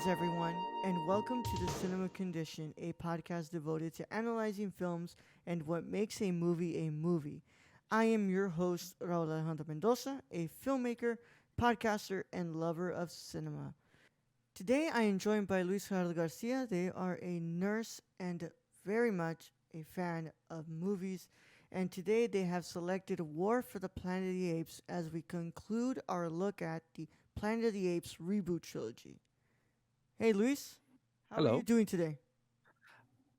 everyone, and welcome to the Cinema Condition, a podcast devoted to analyzing films and what makes a movie a movie. I am your host, Raul Alejandro Mendoza, a filmmaker, podcaster, and lover of cinema. Today, I am joined by Luis Gerardo Garcia. They are a nurse and very much a fan of movies. And today, they have selected War for the Planet of the Apes as we conclude our look at the Planet of the Apes reboot trilogy. Hey, Luis, how are you Hello. doing today?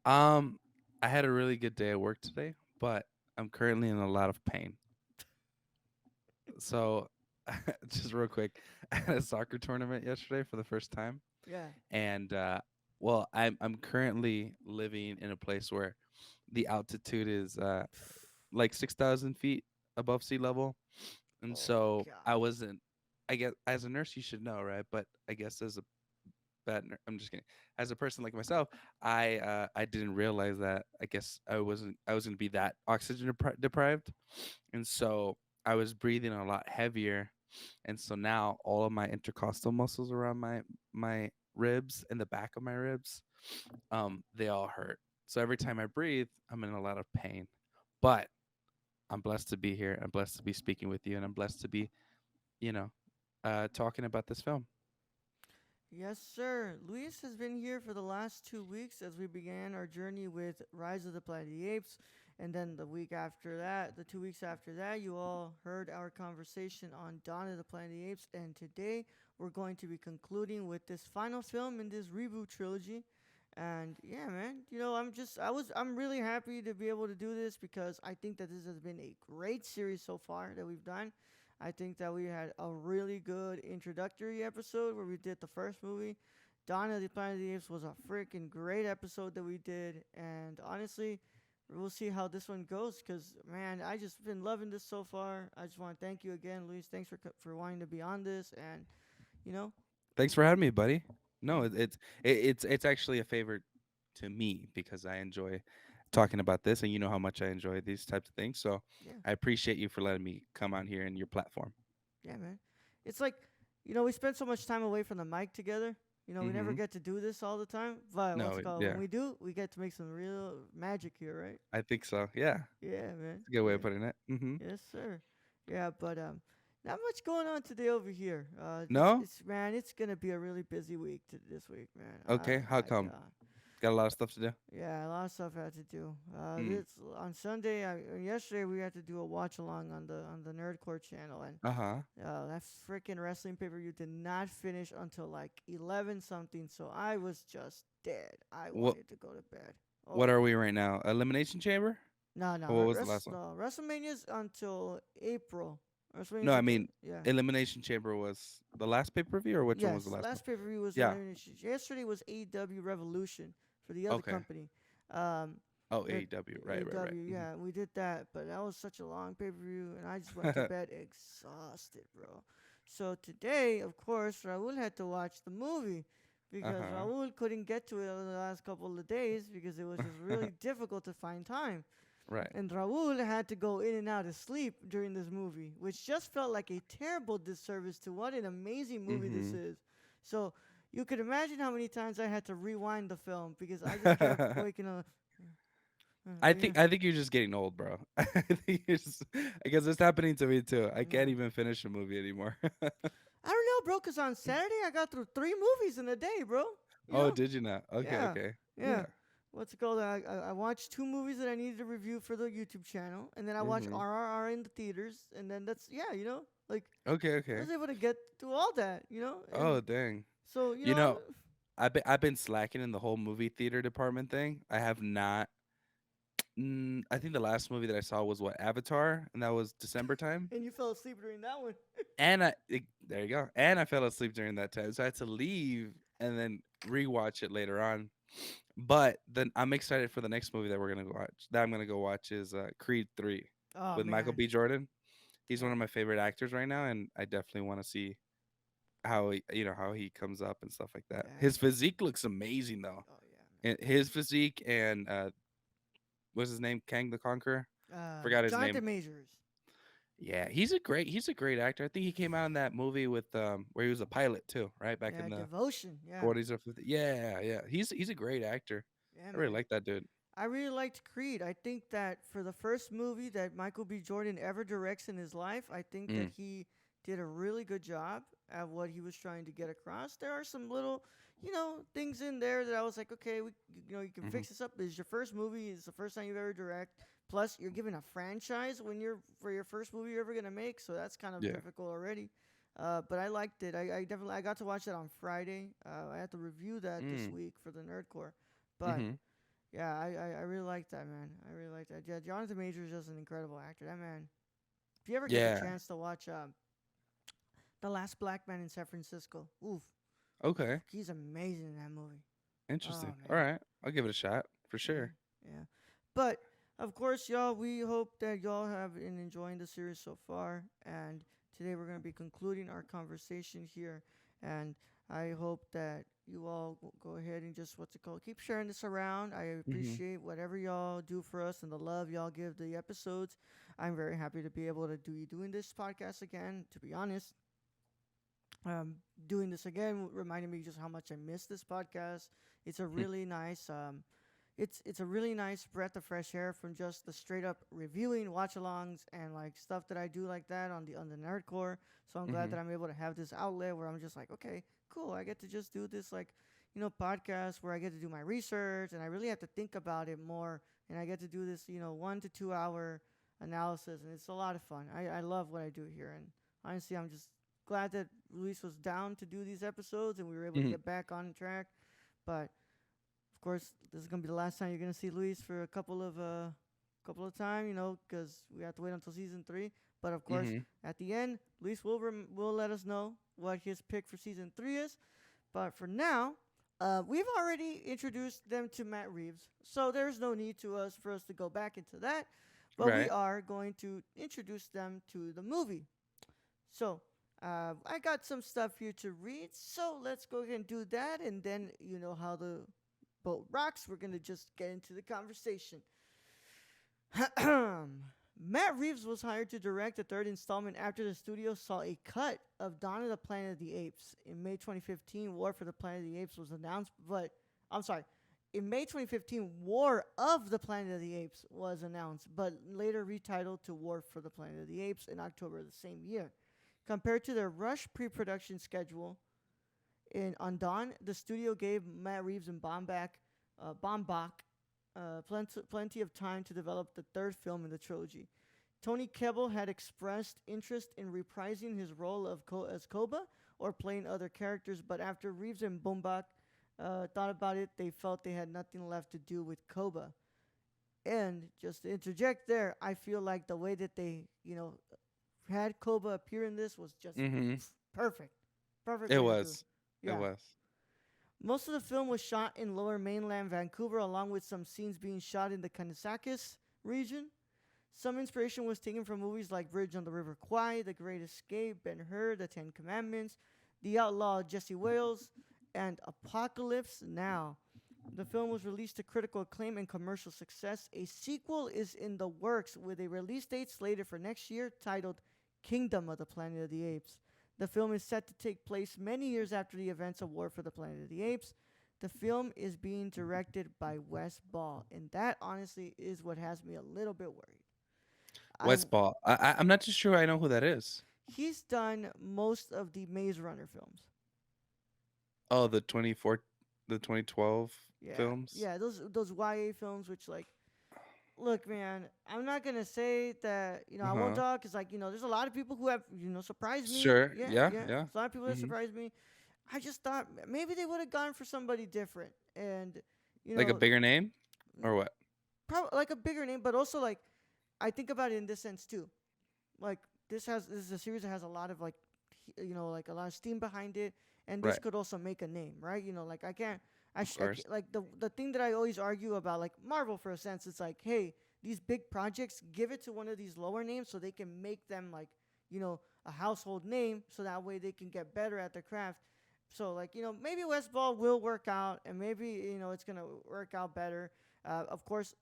Um, I had a really good day at work today, but I'm currently in a lot of pain. So, just real quick, I had a soccer tournament yesterday for the first time, Yeah. and I'm currently living in a place where the altitude is like 6,000 feet above sea level, and Oh my so I God. wasn't. I guess as a nurse you should know, right? But I guess as a I'm just kidding. As a person like myself, I didn't realize that. I guess I was gonna be that oxygen deprived, and so I was breathing a lot heavier, and so now all of my intercostal muscles around my ribs and the back of my ribs, they all hurt. So every time I breathe, I'm in a lot of pain. But I'm blessed to be here. I'm blessed to be speaking with you, and I'm blessed to be, you know, talking about this film. Yes, sir. Luis has been here for the last 2 weeks as we began our journey with Rise of the Planet of the Apes. And then the week after that, the 2 weeks after that, you all heard our conversation on Dawn of the Planet of the Apes. And today, we're going to be concluding with this final film in this reboot trilogy. And yeah, man, I'm really happy to be able to do this because I think that this has been a great series so far that we've done. I think that we had a really good introductory episode where we did the first movie. Dawn of the Planet of the Apes was a freaking great episode that we did, and honestly, we'll see how this one goes. Cause man, I just been loving this so far. I just want to thank you again, Luis. Thanks for wanting to be on this, and you know, Thanks for having me, buddy. No, yeah, it's actually a favor to me because I enjoy talking about this, and you know how much I enjoy these types of things. So yeah, I appreciate you for letting me come on here in your platform. yeah, man. It's like, we spend so much time away from the mic together. We never Mm-hmm. get to do this all the time, but what's No, it called? When yeah, we do, we get to make some real magic here, right? I think so. Yeah, Yeah, man. it's a good way of Yeah. putting it. Mm-hmm. Yes, sir. Yeah, but not much going on today over here. No, it's gonna be a really busy week this week, man. Oh okay. How my come? God. Got a lot of stuff to do. Yeah, a lot of stuff I had to do. Mm. This on Sunday. Yesterday we had to do a watch along on the Nerdcore channel, and Uh huh. that freaking wrestling pay per view did not finish until like 11 something. So I was just dead. I What wanted to go to bed. What Oh are we my. right now? Elimination Chamber. No, no, Or what was the last one? WrestleMania's until April. No, WrestleMania's I until mean yeah. Elimination Chamber was the last pay per view, or which one was the Yes, last one? last pay per view was Yeah. elimination. Yesterday was AEW Revolution for the other Okay. company. Um, Oh, that AEW. Right. Right. Right. AEW, Mm-hmm. yeah, we did that, but that was such a long pay per view, and I just went to bed exhausted, bro. So today, of course, Raul had to watch the movie Uh because huh. Raul couldn't get to it over the last couple of days because it was just really difficult to find time. Right. And Raul had to go in and out of sleep during this movie, which just felt like a terrible disservice to what an amazing movie this Mm-hmm. is. So you could imagine how many times I had to rewind the film because I just kept waking up. Yeah. I think you're just getting old, bro. I think you're just I guess it's happening to me too. I can't Yeah. even finish a movie anymore. I don't know, bro, because on Saturday I got through 3 movies in a day, bro. You Oh, know? did you not? Okay, Yeah. okay. Yeah. Yeah. What's it called? I watched 2 movies that I needed to review for the YouTube channel, and then I watched Mhm. RRR in the theaters, and then yeah, like Okay, I okay. was able to get through all that, and Oh, dang. so You know, I've been slacking in the whole movie theater department thing. I have not. I think the last movie that I saw was what Avatar, and that was December time. and you fell asleep during that one. And there you go. And I fell asleep during that time, so I had to leave and then rewatch it later on. But then I'm excited for the next movie that we're gonna go watch. That I'm gonna go watch is Creed 3 Oh with Michael man, B. Jordan. He's yeah, one of my favorite actors right now, and I definitely want to see how how he comes up and stuff like that. yeah, His physique looks amazing though. oh yeah, And his physique and what's his name? Kang the Conqueror. man. Forgot his name. Jonathan Majors. Yeah, he's a great actor. I think he came out in that movie with where he was a pilot too, right? Back in Yeah, the Devotion. Yeah, 40s or 50s. Yeah, yeah. He's a great actor. yeah, I really man. like that dude. I really liked Creed. I think that for the first movie that Michael B. Jordan ever directs in his life, I think that Mm, he did a really good job at what he was trying to get across. There are some little, things in there that I was like, okay, you can mhm, fix this up. This is your first movie. It's the first time you've ever direct. Plus, you're given a franchise when you're for your first movie you're ever gonna make, so that's kind of yeah. difficult already. But I liked it. I definitely I got to watch that on Friday. I had to review that this Mm, week for the Nerdcore, but mhm. yeah, I really like that, man. I really like that. Yeah, Jonathan Majors is just an incredible actor. That man. If you ever get the Yeah. chance to watch The Last Black Man in San Francisco, oof, Okay. he's amazing in that movie. Oh Interesting. All man, right. I'll give it a shot for yeah, sure. yeah. But of course, y'all, we hope that y'all have been enjoying the series so far. And today we're gonna be concluding our conversation here. And I hope that you all go ahead and just what's it called? Keep sharing this around. I Mhm. appreciate whatever y'all do for us and the love y'all give the episodes. I'm very happy to be able to doing this podcast again. To be honest, um, doing this again reminded me just how much I miss this podcast. It's a Hmm. really nice it's a really nice breath of fresh air from just the straight up reviewing watch-alongs and like stuff that I do like that on the Nerdcore. So I'm glad that Mhm. I'm able to have this outlet where I'm just like, okay, cool. I get to just do this like podcast where I get to do my research and I really have to think about it more. And I get to do this 1 to 2 hour analysis and it's a lot of fun. I love what I do here and honestly I'm just glad that Luis was down to do these episodes and we were able to Mhm. get back on track. But of course, this is gonna be the last time you're gonna see Luis for a couple of time, because we have to wait until season 3. But of course, Mhm. at the end, Luis will let us know what his pick for season 3 is. But for now, we've already introduced them to Matt Reeves, so there's no need for us to go back into that. But we Right. are going to introduce them to the movie. So I got some stuff here to read. So let's go ahead and do that, and then you know how the boat rocks. We're gonna just get into the conversation. Matt Reeves was hired to direct the third installment after the studio saw a cut of Dawn of the Planet of the Apes. In May 2015, War for the Planet of the Apes was announced, but I'm sorry. In May 2015, War of the Planet of the Apes was announced, but later retitled to War for the Planet of the Apes in October of the same year. Compared to their rush pre-production schedule, on Dawn, the studio gave Matt Reeves and Baumbach plenty of time to develop the third film in the trilogy. Tony Kebbell had expressed interest in reprising his role as Koba or playing other characters, but after Reeves and Baumbach thought about it, they felt they had nothing left to do with Koba. And just to interject there, I feel like the way that they, had Koba appear in this was just Mhm. perfect. Perfect It way to do it. was. It Yeah. was. Most of the film was shot in lower mainland Vancouver, along with some scenes being shot in the Kanisakis region. Some inspiration was taken from movies like Bridge on the River Kwai, The Great Escape, Ben Hur, The Ten Commandments, The Outlaw Jesse Wales, and Apocalypse Now. The film was released to critical acclaim and commercial success. A sequel is in the works with a release date slated for next year titled Kingdom of the Planet of the Apes. The film is set to take place many years after the events of War for the Planet of the Apes. The film is being directed by Wes Ball, and that honestly is what has me a little bit worried. I Westball. I'm not too sure I know who that is. He's done most of the Maze Runner films. Oh, the 2012 Yeah, films. yeah, those YA films, which like, look, man, I'm not gonna say that I won't Uh-huh. talk because like there's a lot of people who have surprised me. Sure. Yeah, Yeah. yeah, Yeah. there's a lot of people that Mhm. surprised me. I just thought maybe they would have gone for somebody different, and you Like a know, bigger name or what? probably like a bigger name, but also like I think about it in this sense too. Like this is a series that has a lot of like like a lot of steam behind it, and this Right. could also make a name, right? Like I can't Of course. like the thing that I always argue about like Marvel for a sense, it's like, hey, these big projects, give it to one of these lower names so they can make them like a household name, so that way they can get better at their craft. So like maybe Westball will work out, and maybe it's gonna work out better. Of course,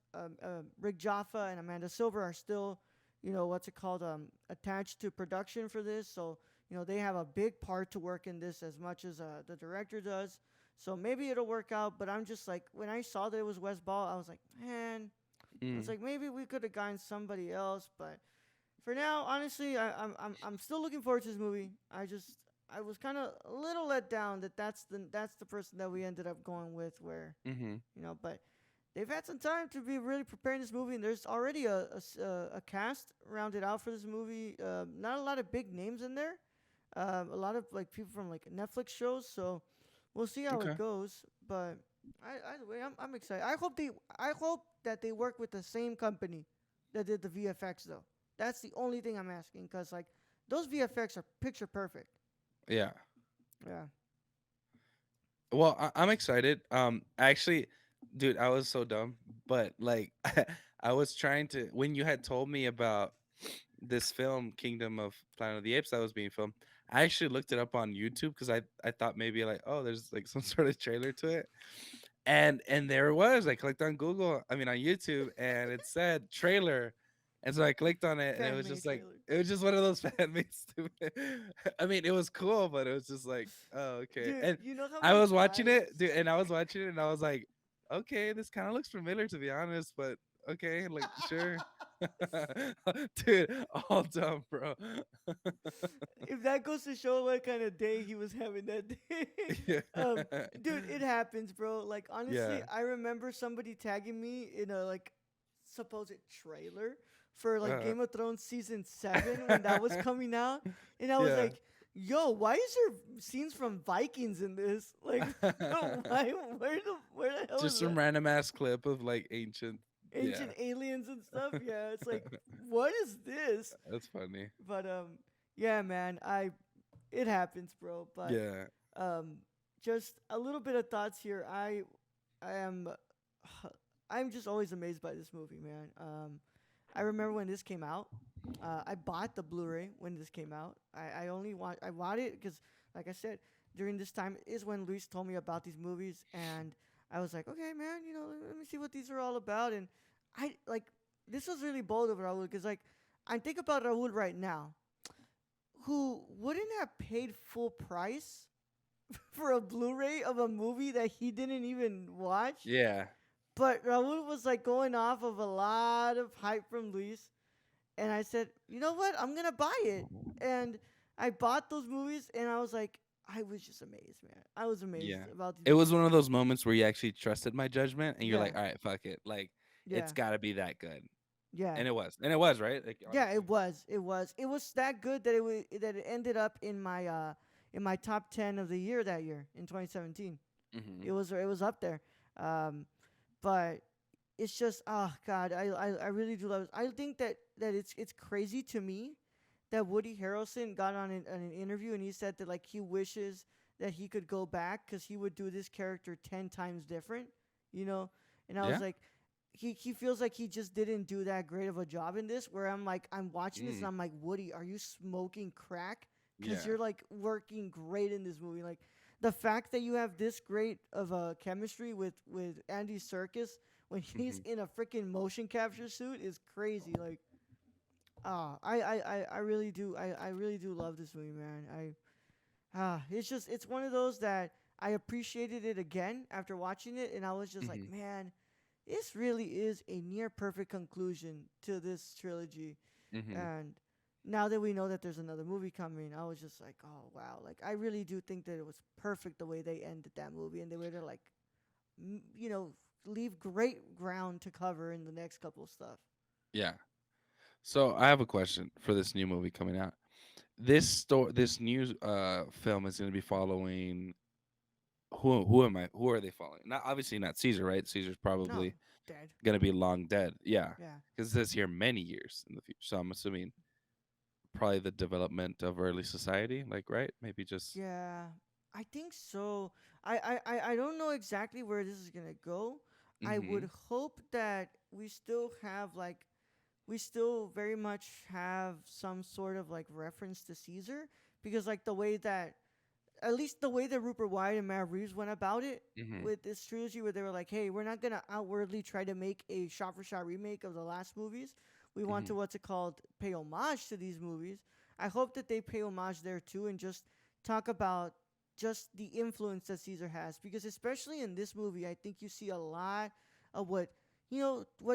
Rick Jaffa and Amanda Silver are still what's it called, attached to production for this. So they have a big part to work in this as much as the director does. So maybe it'll work out. But I'm just like, when I saw that it was West Ball, I was like, man, I was Mm. like, maybe we could have gotten somebody else. But for now, honestly, I'm still looking forward to this movie. I was kind of a little let down that that's the person that we ended up going with. Where Mm-hmm. but they've had some time to be really preparing this movie, and there's already a cast rounded out for this movie. Not a lot of big names in there. A lot of like people from like Netflix shows. So we'll see how it Okay. goes. But either way, I'm excited. I hope that they work with the same company that did the VFX though. That's the only thing I'm asking, because like those VFX are picture perfect. Yeah. Yeah. Well, I'm excited. Actually, dude, I was so dumb, but like, I was trying to when you had told me about this film, Kingdom of Planet of the Apes, that was being filmed. I actually looked it up on YouTube because I thought maybe like, oh, there's like some sort of trailer to it, and there it was. I clicked on Google, I mean on YouTube, and it said trailer, and so I clicked on it, and it Fan was made just like trailer. it was just one of those fan made stupid. I mean, it was cool, but it was just like, oh, okay. Dude, And you know how I many was watching times? it, dude, and I was watching it, and I was like, okay, this kind of looks familiar to be honest, but okay, like sure. Dude, all dumb, bro. If that goes to show what kind of day he was having that day. Yeah. um, Dude, it happens, bro. Like honestly, Yeah. I remember somebody tagging me in a like supposed trailer for like Uh, Game of Thrones season 7 when that was coming out, and I was yeah. like, "Yo, why is there scenes from Vikings in this? Like, why? Where the hell Just is some that? random ass clip of like ancient. Yeah. Ancient aliens and stuff? Yeah, it's like, what is this? That's funny. But yeah, man, it happens, bro. But Yeah. um, just a little bit of thoughts here. I am, I'm just always amazed by this movie, man. I remember when this came out. I bought the Blu-ray when this came out. I bought it because, like I said, during this time is when Luis told me about these movies, and I was like, okay, man, let me see what these are all about. And I like this was really bold of Raul, because like I think about Raul right now, who wouldn't have paid full price for a Blu-ray of a movie that he didn't even watch. Yeah. But Raul was like going off of a lot of hype from Luis, and I said, you know what, I'm gonna buy it. And I bought those movies, and I was like, I was just amazed, man. I was amazed Yeah. about these It was movies. one of those moments where you actually trusted my judgment and you're Yeah, like, all right, fuck it. Like, it's yeah, got to be that good. yeah. And it was. And it was, right? Like, Yeah, honestly. it was. It was. It was that good that that it ended up in my top 10 of the year that year in 2017. Mm-hmm. It was up there. Um, but it's just, oh god, I really do love it. I think that it's crazy to me that Woody Harrelson got on an interview, and he said that like he wishes that he could go back because he would do this character 10 times different, you know. And I was Yeah. like, he feels like he just didn't do that great of a job in this. Where I'm like, I'm watching this and Mm. I'm like, Woody, are you smoking crack? Because Yeah. you're like working great in this movie. Like the fact that you have this great of a chemistry with Andy Serkis when he's Mm-hmm. in a freaking motion capture suit is crazy. Like, I really do. I really do love this movie, man. It's just, it's one of those that I appreciated it again after watching it, and I was just like, Mm-hmm. man, this really is a near perfect conclusion to this trilogy. Mm-hmm. And now that we know that there's another movie coming, I was just like, oh wow, like I really do think that it was perfect the way they ended that movie, and they were to like, m- you know, leave great ground to cover in the next couple of stuff. Yeah. So I have a question for this new movie coming out. This new film is going to be following who am I? Who are they following? Not obviously not Caesar, right? Caesar's No, probably dead. gonna be long dead. Yeah, Yeah. because it says here many years in the future. So I'm assuming probably the development of early society, like right? Maybe just. Yeah, I think so. I don't know exactly where this is gonna go. I Mm-hmm. would hope that we still very much have some sort of like reference to Caesar, because like the way that, at least the way that Rupert Wyatt and Matt Reeves went about it Mm-hmm. with this trilogy, where they were like, hey, we're not gonna outwardly try to make a shot for shot remake of the last movies. we want Hmm. to what's it called pay homage to these movies. I hope that they pay homage there too and just talk about just the influence that Caesar has, because especially in this movie, I think you see a lot of what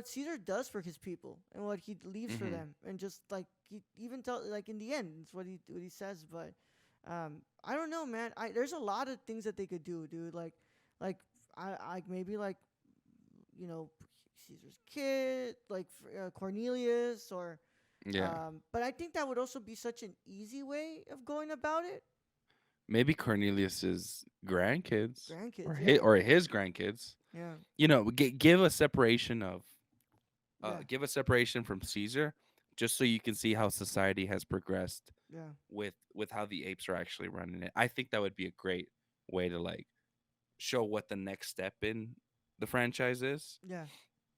Caesar does for his people and what he leaves for Hmm. them, and just like he even tell like in the end, it's what he says. But I don't know, man. There's a lot of things that they could do, dude. Like I maybe like you know Caesar's kid, like Cornelius, or Yeah. but I think that would also be such an easy way of going about it. Maybe Cornelius's grandkids Grandkids, yeah, or his grandkids. yeah, Give a separation of yeah, give a separation from Caesar, just so you can see how society has progressed yeah, with how the apes are actually running it. I think that would be a great way to like show what the next step in the franchise is, yeah,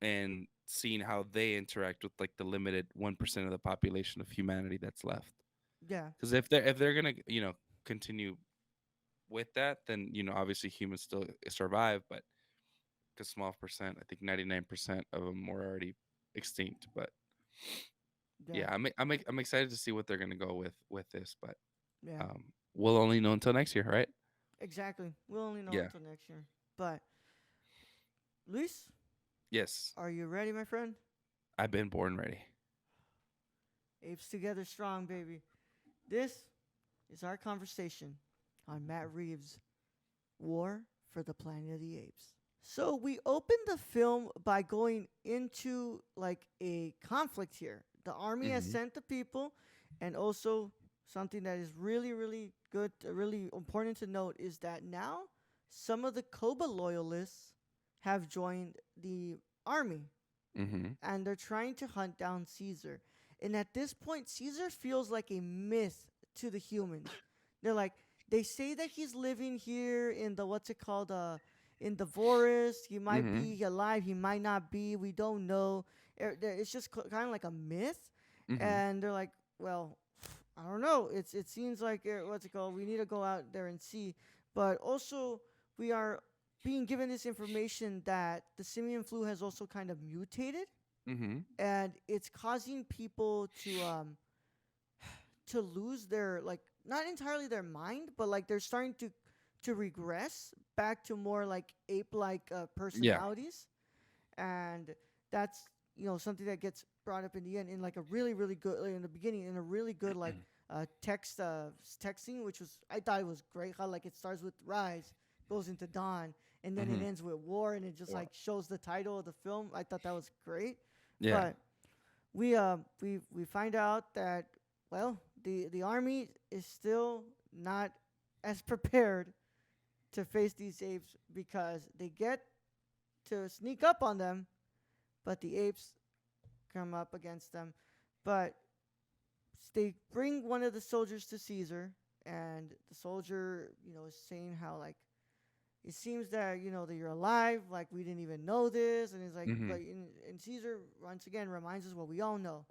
and seeing how they interact with like the limited 1% of the population of humanity that's left. yeah, Because if they're gonna continue with that, then obviously humans still survive, but a small percent, I think 99% of them were already extinct. But yeah, yeah, I'm excited to see what they're gonna go with this, but yeah. we'll only know until next year, right? Exactly. We'll only know Yeah. until next year. But Luis, Yes. are you ready, my friend? I've been born ready. Apes together strong, baby. This is our conversation on Matt Reeves' War for the Planet of the Apes. So we opened the film by going into like a conflict here. The army has Mm-hmm. sent the people, and also something that is really, really good, really important to note is that now some of the Koba loyalists have joined the army, Mm-hmm. and they're trying to hunt down Caesar. And at this point, Caesar feels like a myth to the humans. They're like, they say that he's living here in the what's it called, in the forest. He might Mm-hmm. be alive, he might not be. We don't know. It's just kind of like a myth, Mm-hmm. and they're like, well, I don't know. It seems like what's it called? We need to go out there and see. But also, we are being given this information that the simian flu has also kind of mutated, Mm-hmm. and it's causing people to lose their, like, not entirely their mind, but like they're starting to regress back to more like ape like Yeah. personalities. And that's something that gets brought up in the end in like a really really good, like, in the beginning, in a really good like texting, which was, I thought it was great how like it starts with rise, goes into dawn, and then it Mm-hmm. ends with war, and it just Or like shows the title of the film. I thought that was great. yeah. But we find out that, well, the army is still not as prepared to face these apes, because they get to sneak up on them, but the apes come up against them. But they bring one of the soldiers to Caesar, and the soldier, is saying how like it seems that that you're alive, like we didn't even know this, and it's like, Mm-hmm. but and Caesar once again reminds us what we all know: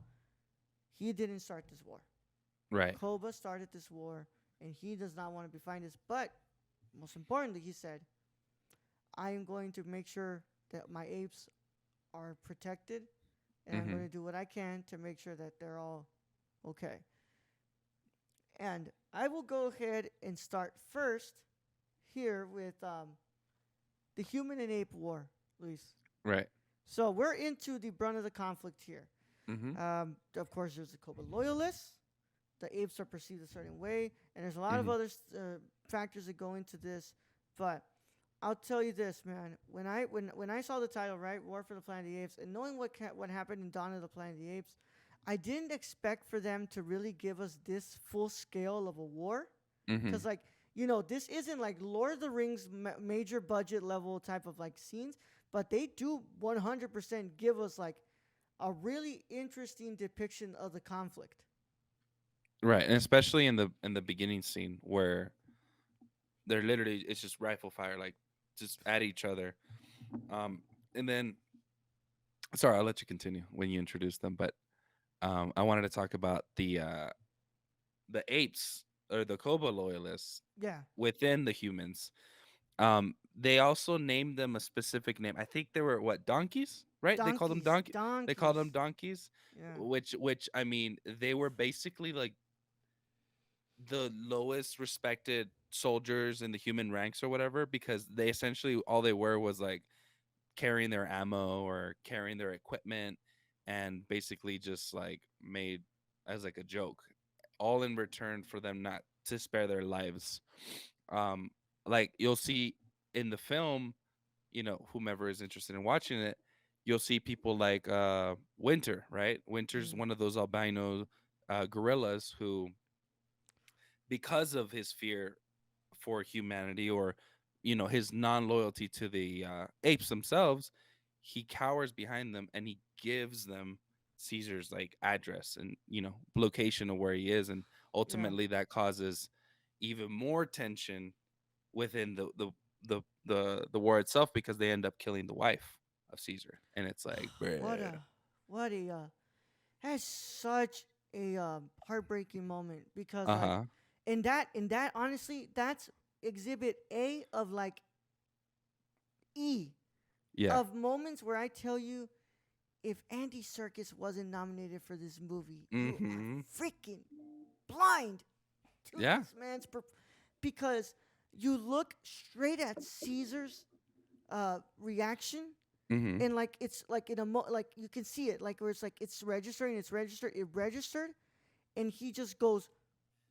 he didn't start this war. Right. Koba started this war, and he does not want to be fighting this. But most importantly, he said, I am going to make sure that my apes are protected, and I'm Mm-hmm. going to do what I can to make sure that they're all okay. And I will go ahead and start first here with the human and ape war, Luis. Right. So we're into the brunt of the conflict here. Mm-hmm. Of course, there's the Koba loyalists. The apes are perceived a certain way, and there's a lot of Mm-hmm. other factors that go into this. But I'll tell you this, man. When I saw the title, right, War for the Planet of the Apes, and knowing what happened in Dawn of the Planet of the Apes, I didn't expect for them to really give us this full scale of a war, Mm-hmm. because like this isn't like Lord of the Rings major budget level type of like scenes, but they do 100% give us like a really interesting depiction of the conflict. Right. And especially in the beginning scene where they're literally, it's just rifle fire, like just at each other. And then sorry, I'll let you continue when you introduce them, but I wanted to talk about the apes or the Koba loyalists Yeah, within the humans. they also named them a specific name. I think they were what, donkeys, right? They called them Donkeys, donkey. They called them donkeys. donkeys, Yeah. which I mean, they were basically like the lowest respected soldiers in the human ranks or whatever, because they essentially all they were was like carrying their ammo or carrying their equipment, and basically just like made as like a joke, all in return for them not to spare their lives. um like you'll see in the film, whomever is interested in watching it, you'll see people like Winter, right? Winter's Mm, one of those albino gorillas who, because of his fear for humanity, or his non-loyalty to the apes themselves, he cowers behind them and he gives them Caesar's like address and location of where he is, and yeah. ultimately that causes even more tension within the war itself, because they end up killing the wife of Caesar, and it's like, What bruh. a what a that's such a heartbreaking moment because like Uh-huh. in that honestly that's exhibit A of like E Yeah. of moments where I tell you if Andy Serkis wasn't nominated for this movie, you are Mm-hmm. freaking blind to Yeah. this man's because you look straight at Caesar's reaction Mm-hmm. and like it's like in a like you can see it like where it's like it's registering, it registered, and he just goes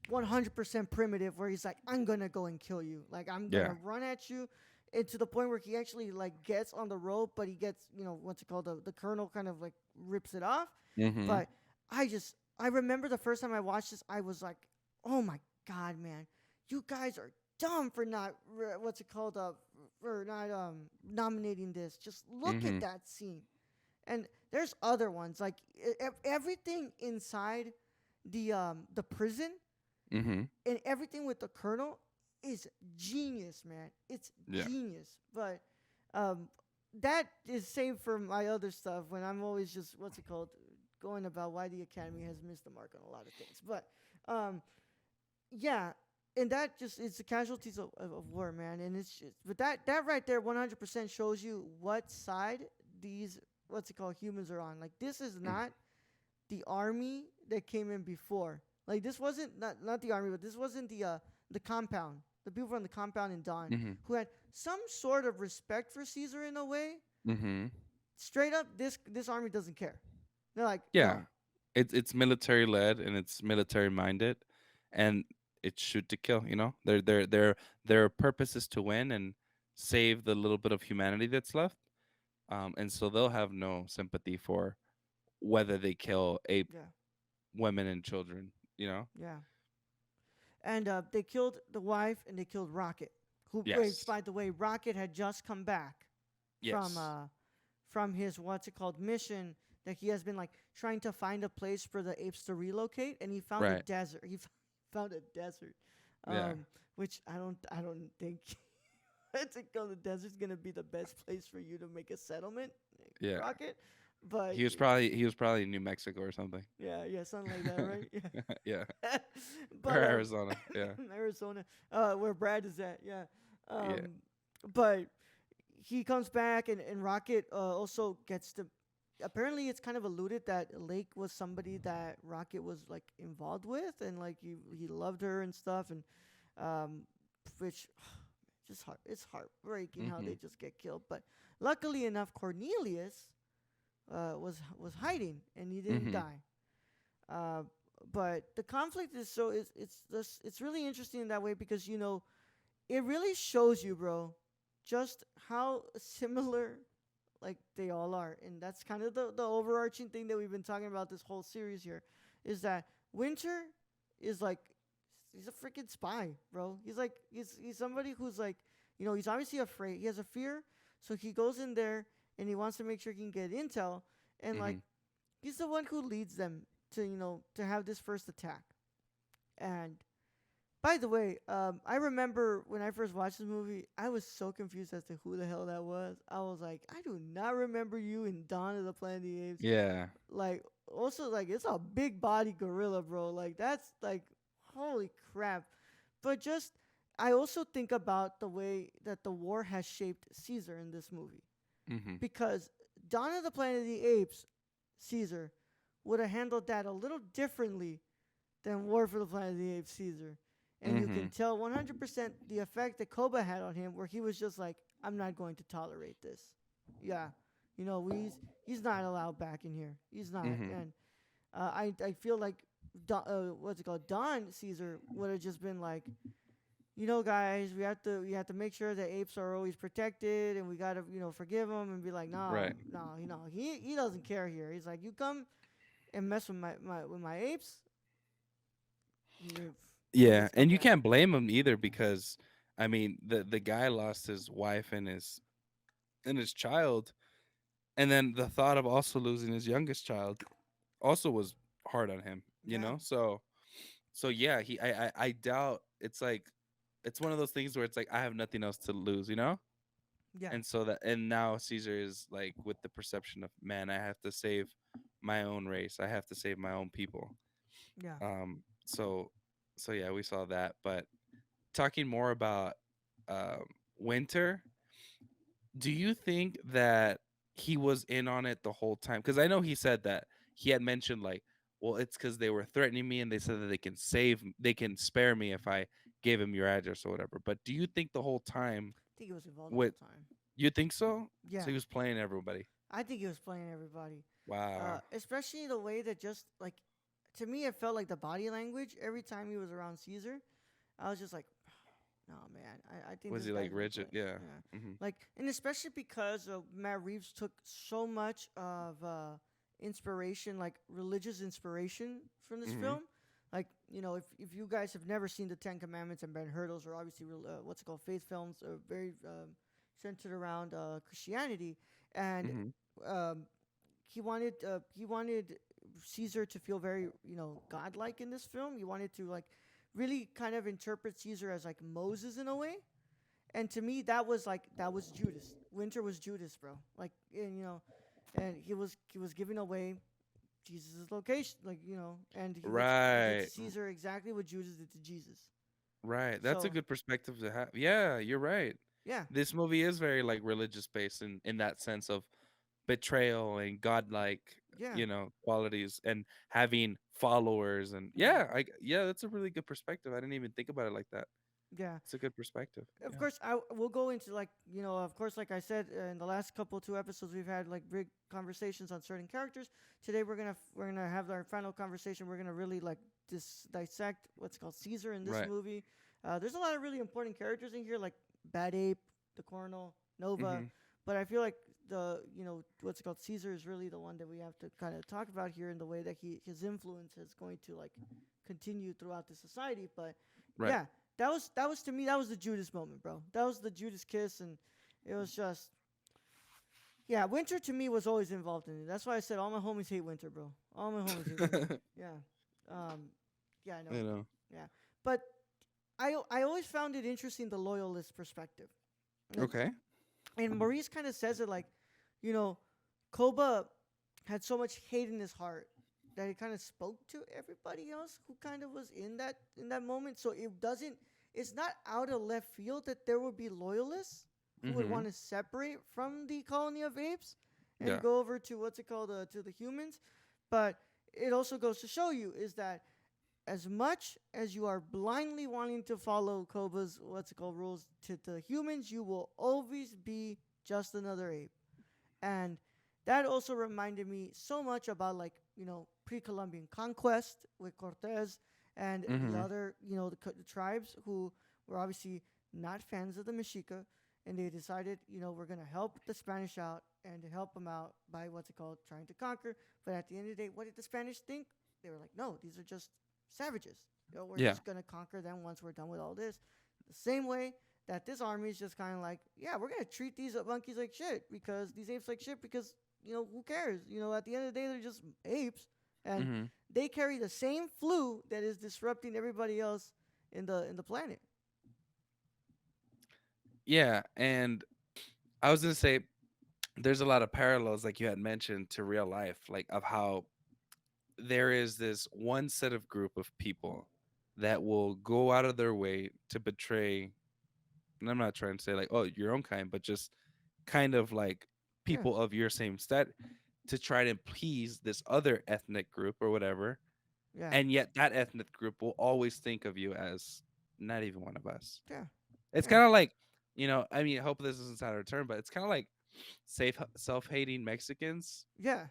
100% primitive where he's like, I'm gonna go and kill you, like I'm Yeah. gonna run at you, and to the point where he actually like gets on the rope, but he gets, what's it called, the colonel kind of like rips it off. Mm-hmm. But I remember the first time I watched this, I was like, oh my god, man, you guys are dumb for not what's it called, for not nominating this. Just look Mm-hmm. at that scene. And there's other ones like everything inside the prison Mm-hmm. and everything with the colonel is genius, man. It's Yeah. genius. But um, that is saved for my other stuff when I'm always just what's it called, going about why the Academy has missed the mark on a lot of things. But um, yeah, and that just is the casualties of war, man. And it's just, but that right there, 100% shows you what side these what's it called humans are on. Like this is not the army that came in before. Like this wasn't not the army, but this wasn't the compound. The people from the compound in Dawn Mm-hmm. who had some sort of respect for Caesar in a way. Mm-hmm. Straight up, this army doesn't care. They're like, Yeah. no, It's military led and it's military minded, and it's shoot to kill. Their purpose is to win and save the little bit of humanity that's left. And so they'll have no sympathy for whether they kill ape yeah, women and children. You know. yeah. And they killed the wife and they killed Rocket. Who, which Yes. by the way, Rocket had just come back from Yes. from his what's it called mission that he has been like trying to find a place for the apes to relocate, and he found a Right. desert. Found a desert, Yeah. which I don't think what's it called, the desert's gonna be the best place for you to make a settlement, Yeah. Rocket. But He was probably in New Mexico or something. yeah, something like that, right? Yeah. Yeah. Or But Arizona. Yeah. Arizona, where Brad is at, yeah. Yeah. But he comes back, and Rocket also gets to. Apparently, it's kind of alluded that Lake was somebody that Rocket was like involved with, and like he loved her and stuff, and um, which just it's heartbreaking how they Mhm. just get killed. But luckily enough, Cornelius was hiding and he didn't Mhm. die. Uh, but the conflict is it's really interesting in that way because it really shows you, bro, just how similar like they all are, and that's kind of the overarching thing that we've been talking about this whole series here, is that Winter is like he's a freaking spy, bro. He's somebody who's like he's obviously afraid. He has a fear, so he goes in there and he wants to make sure he can get intel, and like Mhm. he's the one who leads them to to have this first attack. And by the way, I remember when I first watched this movie, I was so confused as to who the hell that was. I was like, I do not remember you in Dawn of the Planet of the Apes. Yeah. Like, also, like, it's a big body gorilla, bro. Like, that's like, holy crap. But just I also think about the way that the war has shaped Caesar in this movie, Mhm. because Dawn of the Planet of the Apes, Caesar, would have handled that a little differently than War for the Planet of the Apes, Caesar. And you can Mhm. tell 100% the effect that Koba had on him, where he was just like, I'm not going to tolerate this. Yeah. He's not allowed back in here. He's not. Mhm. And I feel like, what's it called? Don Caesar would have just been like, guys, we have to make sure that apes are always protected, and we gotta forgive them and be like, no, Right. no, he doesn't care here. He's like, you come and mess with my apes, you Yeah, let's come and you back. can't blame him either because I mean, the guy lost his wife and his child, and then the thought of also losing his youngest child also was hard on him, you Yeah, know? So yeah, I doubt it's like it's one of those things where it's like I have nothing else to lose, you know? yeah, And now Caesar is like with the perception of, man, I have to save my own race. I have to save my own people. yeah. So so yeah, we saw that, but talking more about um Winter, do you think that he was in on it the whole time? Because I know he said that he had mentioned like, well, it's because they were threatening me and they said that they can spare me if I gave him your address or whatever. But do you think the whole time I think he was involved the with whole time. you think so? So Yeah, he was playing everybody. I think he was playing everybody. Wow. Especially the way that, just like, to me, it felt like the body language every time he was around Caesar. I was just like, no, man, I think Was this he like guy's been rigid? playing. Yeah. Yeah, Hmm. like, and especially because Matt Reeves took so much of inspiration, like religious inspiration, from this Hmm. film. Like, if you guys have never seen the Ten Commandments and Ben Hur, those are obviously what's it called, faith films, are very centered around Christianity, and Hmm. um, he wanted Caesar to feel very godlike in this film. He wanted to, like, really kind of interpret Caesar as like Moses in a way. And to me, that was Judas. Winter was Judas, bro. Like, and he was giving away Jesus' location, like, and he did to Right. Caesar exactly what Judas did to Jesus. Right. That's a So good perspective to have. Yeah, you're right. yeah, This movie is very like religious based in that sense of betrayal and godlike, yeah, qualities and having followers and yeah, yeah, that's a really good perspective. I didn't even think about it like that. yeah. It's a good perspective. Of Yeah. course, I will go into, like, of course, like I said, in the last couple two episodes, we've had like big conversations on certain characters. Today we're gonna have our final conversation. We're gonna really, like, dissect what's called Caesar in this Right. movie. There's a lot of really important characters in here, like Bad Ape, the Colonel, Nova, Mhm. but I feel like what's it called, Caesar is really the one that we have to kind of talk about here, in the way that his influence is going to, like, continue throughout the society. But Right. yeah, that was to me, that was the Judas moment, bro. That was the Judas kiss, and it was just, yeah. Winter to me was always involved in it. That's why I said all my homies hate Winter, bro. All my homies hate Winter. Yeah, um, yeah, I know. you know. Yeah, but I always found it interesting, the loyalist perspective, and, Okay. and Maurice kind of says it like, you know, Koba had so much hate in his heart that it kind of spoke to everybody else who kind of was in that moment. So it's not out of left field that there would be loyalists who would want Mhm. to separate from the colony of apes and Yeah. go over to, what's it called, to the humans. But it also goes to show you is that, as much as you are blindly wanting to follow Koba's, what's it called, rules to the humans, you will always be just another ape. And that also reminded me so much about, like, pre-Columbian conquest with Cortez and the Mhm. other, the tribes who were obviously not fans of the Mexica, and they decided, we're gonna help the Spanish out and to help them out by, what's it called, trying to conquer. But at the end of the day, what did the Spanish think? They were like, no, these are just savages. We're Yeah. just gonna conquer them once we're done with all this. The same way that this army is just kind of like, yeah, we're gonna treat these monkeys like shit, because these apes like shit, because who cares? At the end of the day, they're just apes, and Mhm. they carry the same flu that is disrupting everybody else in the planet. Yeah, and I was going to say there's a lot of parallels like you had mentioned to real life, like of how there is this one set of group of people that will go out of their way to betray. And I'm not trying to say like, oh, your own kind, but just kind of like Yeah, people of your same stat to try to appease this other ethnic group or whatever. yeah, And yet that ethnic group will always think of you as not even one of us. yeah, It's yeah, kind of like, I mean, I hope this isn't out of turn, but it's kind of like self-hating Mexicans, yeah,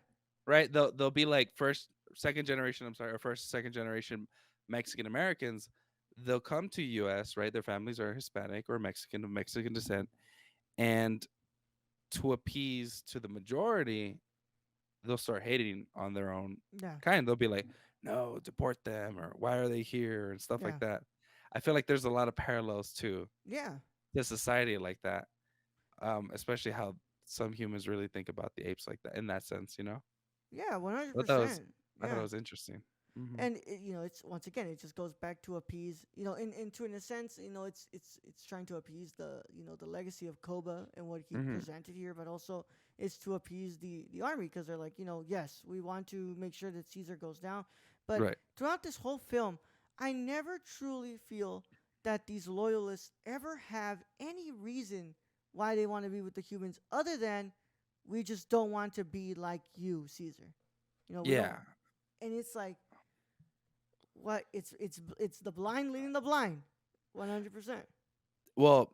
right? They'll be like first, second generation. I'm sorry, or first, second generation Mexican Americans. They'll come to U.S. right. Their families are Hispanic or Mexican of Mexican descent, and to appease to the majority, they'll start hating on their own yeah, kind. They'll be like, "No, deport them," or "Why are they here?" and stuff like yeah, that. I feel like there's a lot of parallels to yeah, the society like that, especially how some humans really think about the apes like that in that sense. yeah, one hundred I thought that was, percent. I thought it Yeah. was interesting. Hmm. And it's once again, it just goes back to appease, in a sense, it's trying to appease the legacy of Koba and what he Hmm. presented here, but also it's to appease the army, because they're like, yes, we want to make sure that Caesar goes down. But Right. throughout this whole film, I never truly feel that these loyalists ever have any reason why they want to be with the humans, other than we just don't want to be like you, Caesar. We don't. Yeah. And it's like, what, it's the blind leading the blind, 100%. Well,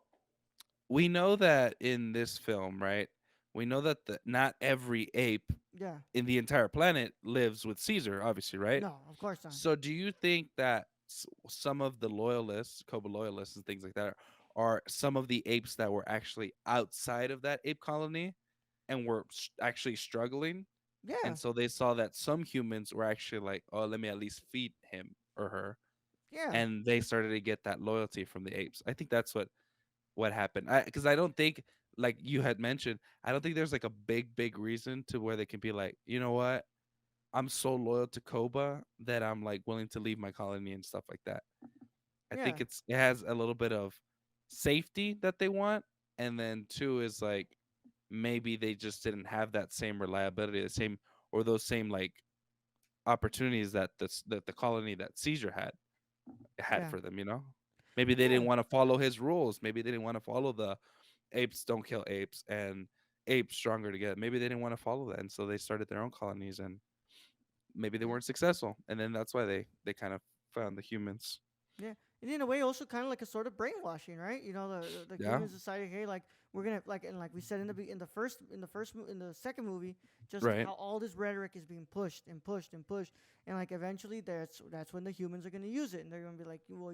we know that in this film, right? We know that not every ape Yeah. in the entire planet lives with Caesar, obviously, right? No, of course not. So, do you think that some of the loyalists, Koba loyalists, and things like that, are some of the apes that were actually outside of that ape colony and were actually struggling? Yeah. And so they saw that some humans were actually like, "Oh, let me at least feed him or her," Yeah. and they started to get that loyalty from the apes. I think that's what happened. Because I don't think, like you had mentioned, I don't think there's like a big reason to where they can be like, you know what, I'm so loyal to Koba that I'm like willing to leave my colony and stuff like that. I Yeah. think it has a little bit of safety that they want, and then two is like maybe they just didn't have that same reliability, the same or those same like opportunities that the colony that Caesar had Yeah. for them. Maybe they Yeah. didn't want to follow his rules. Maybe they didn't want to follow the apes don't kill apes and apes stronger together. Maybe they didn't want to follow that, and so they started their own colonies, and maybe they Yeah. weren't successful, and then that's why they kind of found the humans. Yeah, and in a way, also kind of like a sort of brainwashing, right? The Yeah. humans decided, hey, like we're gonna like, and like we said in the second movie, just Right. how all this rhetoric is being pushed and pushed and pushed, and like eventually that's when the humans are gonna use it, and they're gonna be like, well,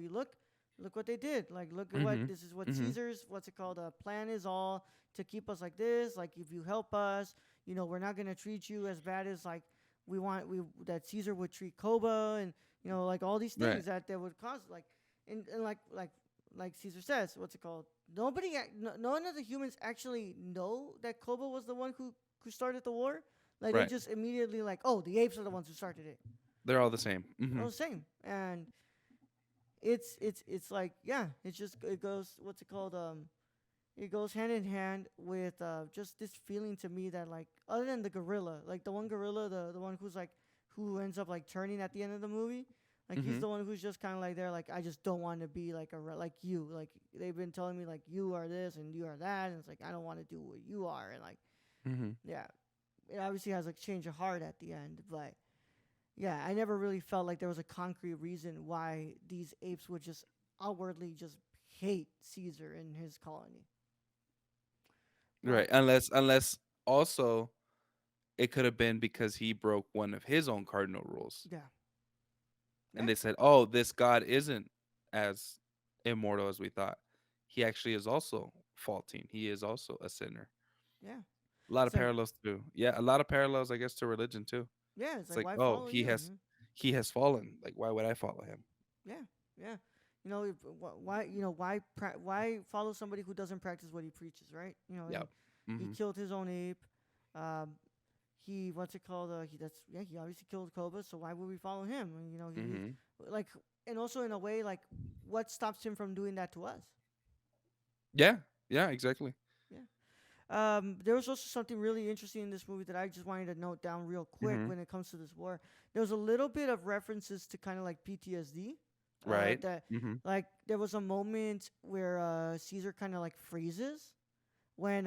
look what they did, like look at what Mhm. this is, what Mhm. Caesar's, what's it called, plan is all to keep us like this, like if you help us, we're not gonna treat you as bad as like we that Caesar would treat Koba, and like all these Right. things that would cause like, and like Caesar says, what's it called? None of the humans actually know that Koba was the one who started the war. Like they Right. just immediately like, oh, the apes are the ones who started it. They're all the same. All Mhm. the same, and it's like, yeah, it goes, what's it called? It goes hand in hand with just this feeling to me that, like, other than the gorilla, like the one gorilla, the one who's like, who ends up like turning at the end of the movie, like he's Mhm. the one who's just kind of like there, like I just don't want to be like like you, like they've been telling me like you are this and you are that, and it's like I don't want to do what you are, and like, Mhm. yeah, it obviously has like change of heart at the end, but yeah, I never really felt like there was a concrete reason why these apes would just outwardly just hate Caesar and his colony. But Right. Unless also it could have been because he broke one of his own cardinal rules. yeah, And yeah, they said, "Oh, this god isn't as immortal as we thought. He actually is also faulting. He is also a sinner." yeah. A lot of It's like, parallels too. Yeah, a lot of parallels, I guess, to religion too. yeah, it's It's like, like, why oh, follow he you? has, he has fallen. Like, why would I follow him? Yeah, yeah. Why why follow somebody who doesn't practice what he preaches, right? Yeah. He Mm-hmm. killed his own ape. Um, he what's it called? He obviously killed Koba, so why would we follow him? And, he's Mm-hmm. like, and also in a way, like, what stops him from doing that to us? Yeah. Yeah. Exactly. Yeah. There was also something really interesting in this movie that I just wanted to note down real quick Mm-hmm. when it comes to this war. There was a little bit of references to kind of like PTSD. Right. That Mhm. like there was a moment where Caesar kind of like freezes when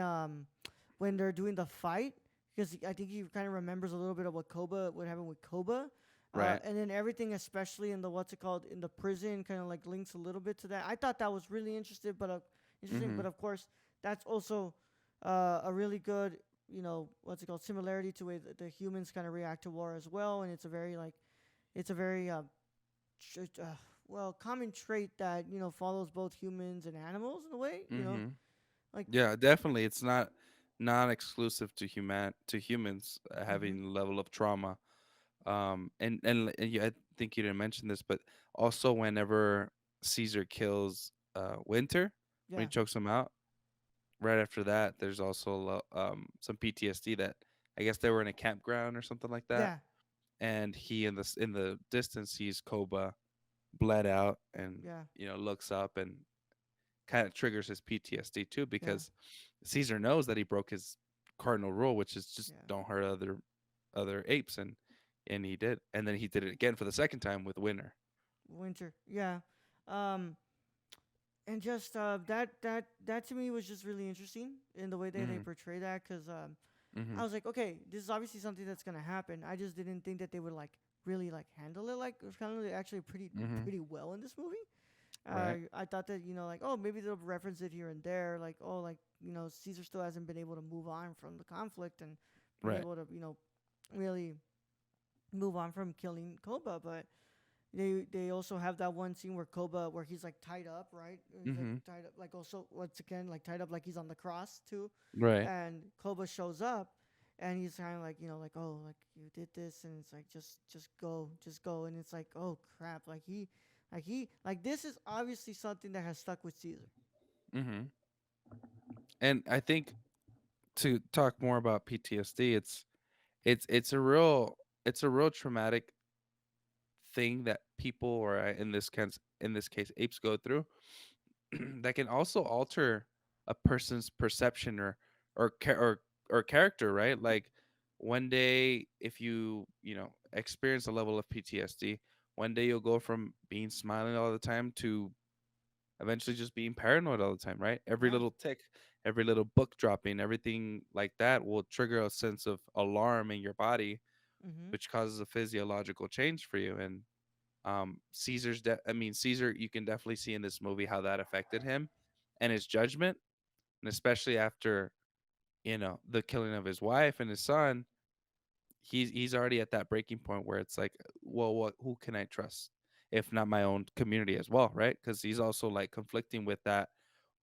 they're doing the fight, because I think he kind of remembers a little bit of what happened with Koba, Right. and then everything, especially in the what's it called in the prison, kind of like links a little bit to that. I thought that was really interesting, but Mhm. of course that's also a really good, what's it called, similarity to way the humans kind of react to war as well, and it's a very tr- uh, common trait that follows both humans and animals in a way. Mhm. Like. Yeah, definitely. It's not exclusive to humans Mm-hmm. having the level of trauma. And yeah, I think you didn't mention this, but also whenever Caesar kills Winter, when he Yeah. chokes him out, right after that, there's also some PTSD that I guess they were in a campground or something like that, Yeah. and he in the distance sees Koba bled out, and Yeah. looks up and kind of triggers his PTSD too, Yeah. because Caesar knows that he broke his cardinal rule, which is just Yeah. don't hurt other apes, and he did, and then he did it again for the second time with Winter. Winter. Yeah. Um. And just that to me was just really interesting in the way that they Mm-hmm. portray that, because Mm-hmm. I was like, okay, this is obviously something that's gonna happen. I just didn't think that they would like really like handle it like kind of actually Mm-hmm. pretty well in this movie. Right. I thought that like, oh, maybe they'll reference it here and there, like, oh, like, Caesar still hasn't been able to move on from the conflict and been Right. able to really move on from killing Koba, but they also have that one scene where Koba, where he's like tied up, right? He's like Mm-hmm. tied up, like also once again like tied up like he's on the cross too, Right. and Koba shows up, and he's kind of like like, oh, like you did this, and it's like just go, and it's like, oh crap, like this is obviously something that has stuck with Caesar. Mm-hmm. And I think to talk more about PTSD, it's a real traumatic thing that people, or in this case apes, go through, that can also alter a person's perception or cha- or character, right? Like one day, if you experience a level of PTSD, one day you'll go from being smiling all the time to eventually just being paranoid all the time, right? Every Yeah. little tick, every little book dropping, everything like that will trigger a sense of alarm in your body, Mm-hmm. which causes a physiological change for you. And Caesar, you can definitely see in this movie how that affected him and his judgment, and especially after the killing of his wife and his son. He's already at that breaking point where it's like, well, what who can I trust if not my own community as well, right? Because he's also like conflicting with that.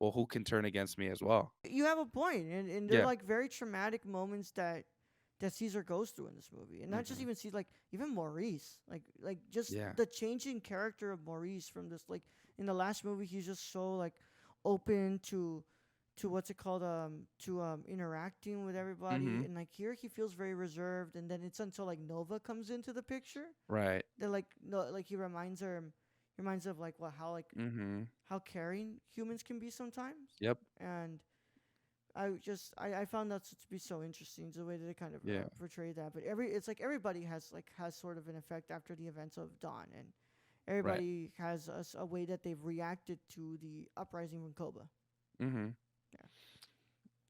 Well, who can turn against me as well? You have a point, and they're Yeah. like very traumatic moments that Caesar goes through in this movie, and not just Hmm. even Caesar, like even Maurice, like just Yeah. the changing character of Maurice from this, like in the last movie, he's just so like open to what's it called, to interacting with everybody, Hmm. and like here he feels very reserved, and then it's until like Nova comes into the picture Right. that like no, like he reminds of like what how like Hmm. how caring humans can be sometimes, Yep. and I found that to be so interesting, the way that they kind of Yeah. portray that. But it's like everybody has sort of an effect after the events of Dawn, and Right. everybody has a way that they've reacted to the uprising from Koba. Hmm. Yeah,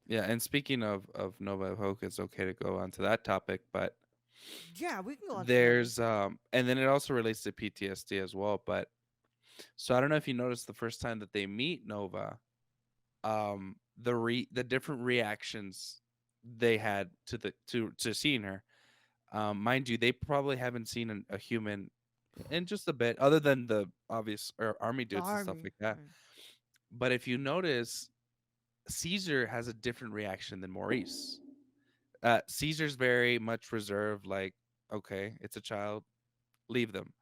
Yeah. And speaking of Nova, I hope it's okay to go on to that topic, but yeah, we can go on to Nova. there's and then it also relates to PTSD as well. But so I don't know if you noticed the first time that they meet Nova, the different reactions they had to seeing her. Mind you, they probably haven't seen a human in just a bit, other than the obvious army The dudes and stuff army, like that. right? But if you notice, Caesar has a different reaction than Maurice. Caesar's very much reserved, like, okay, it's a child, leave them.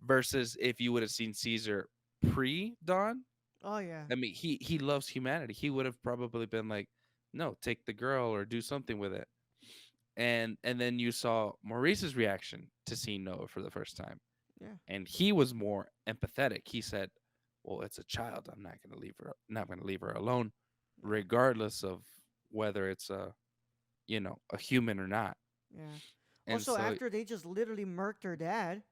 Versus if you would have seen Caesar pre Dawn, Oh yeah, I mean, he loves humanity. He would have probably been like, no, take the girl or do something with it. And then you saw Maurice's reaction to seeing Noah for the first time, yeah, and he was more empathetic. He said, well, it's a child. I'm not going to leave her alone, yeah, regardless of whether it's a human or not. yeah. And Also, so after they just literally murked her dad.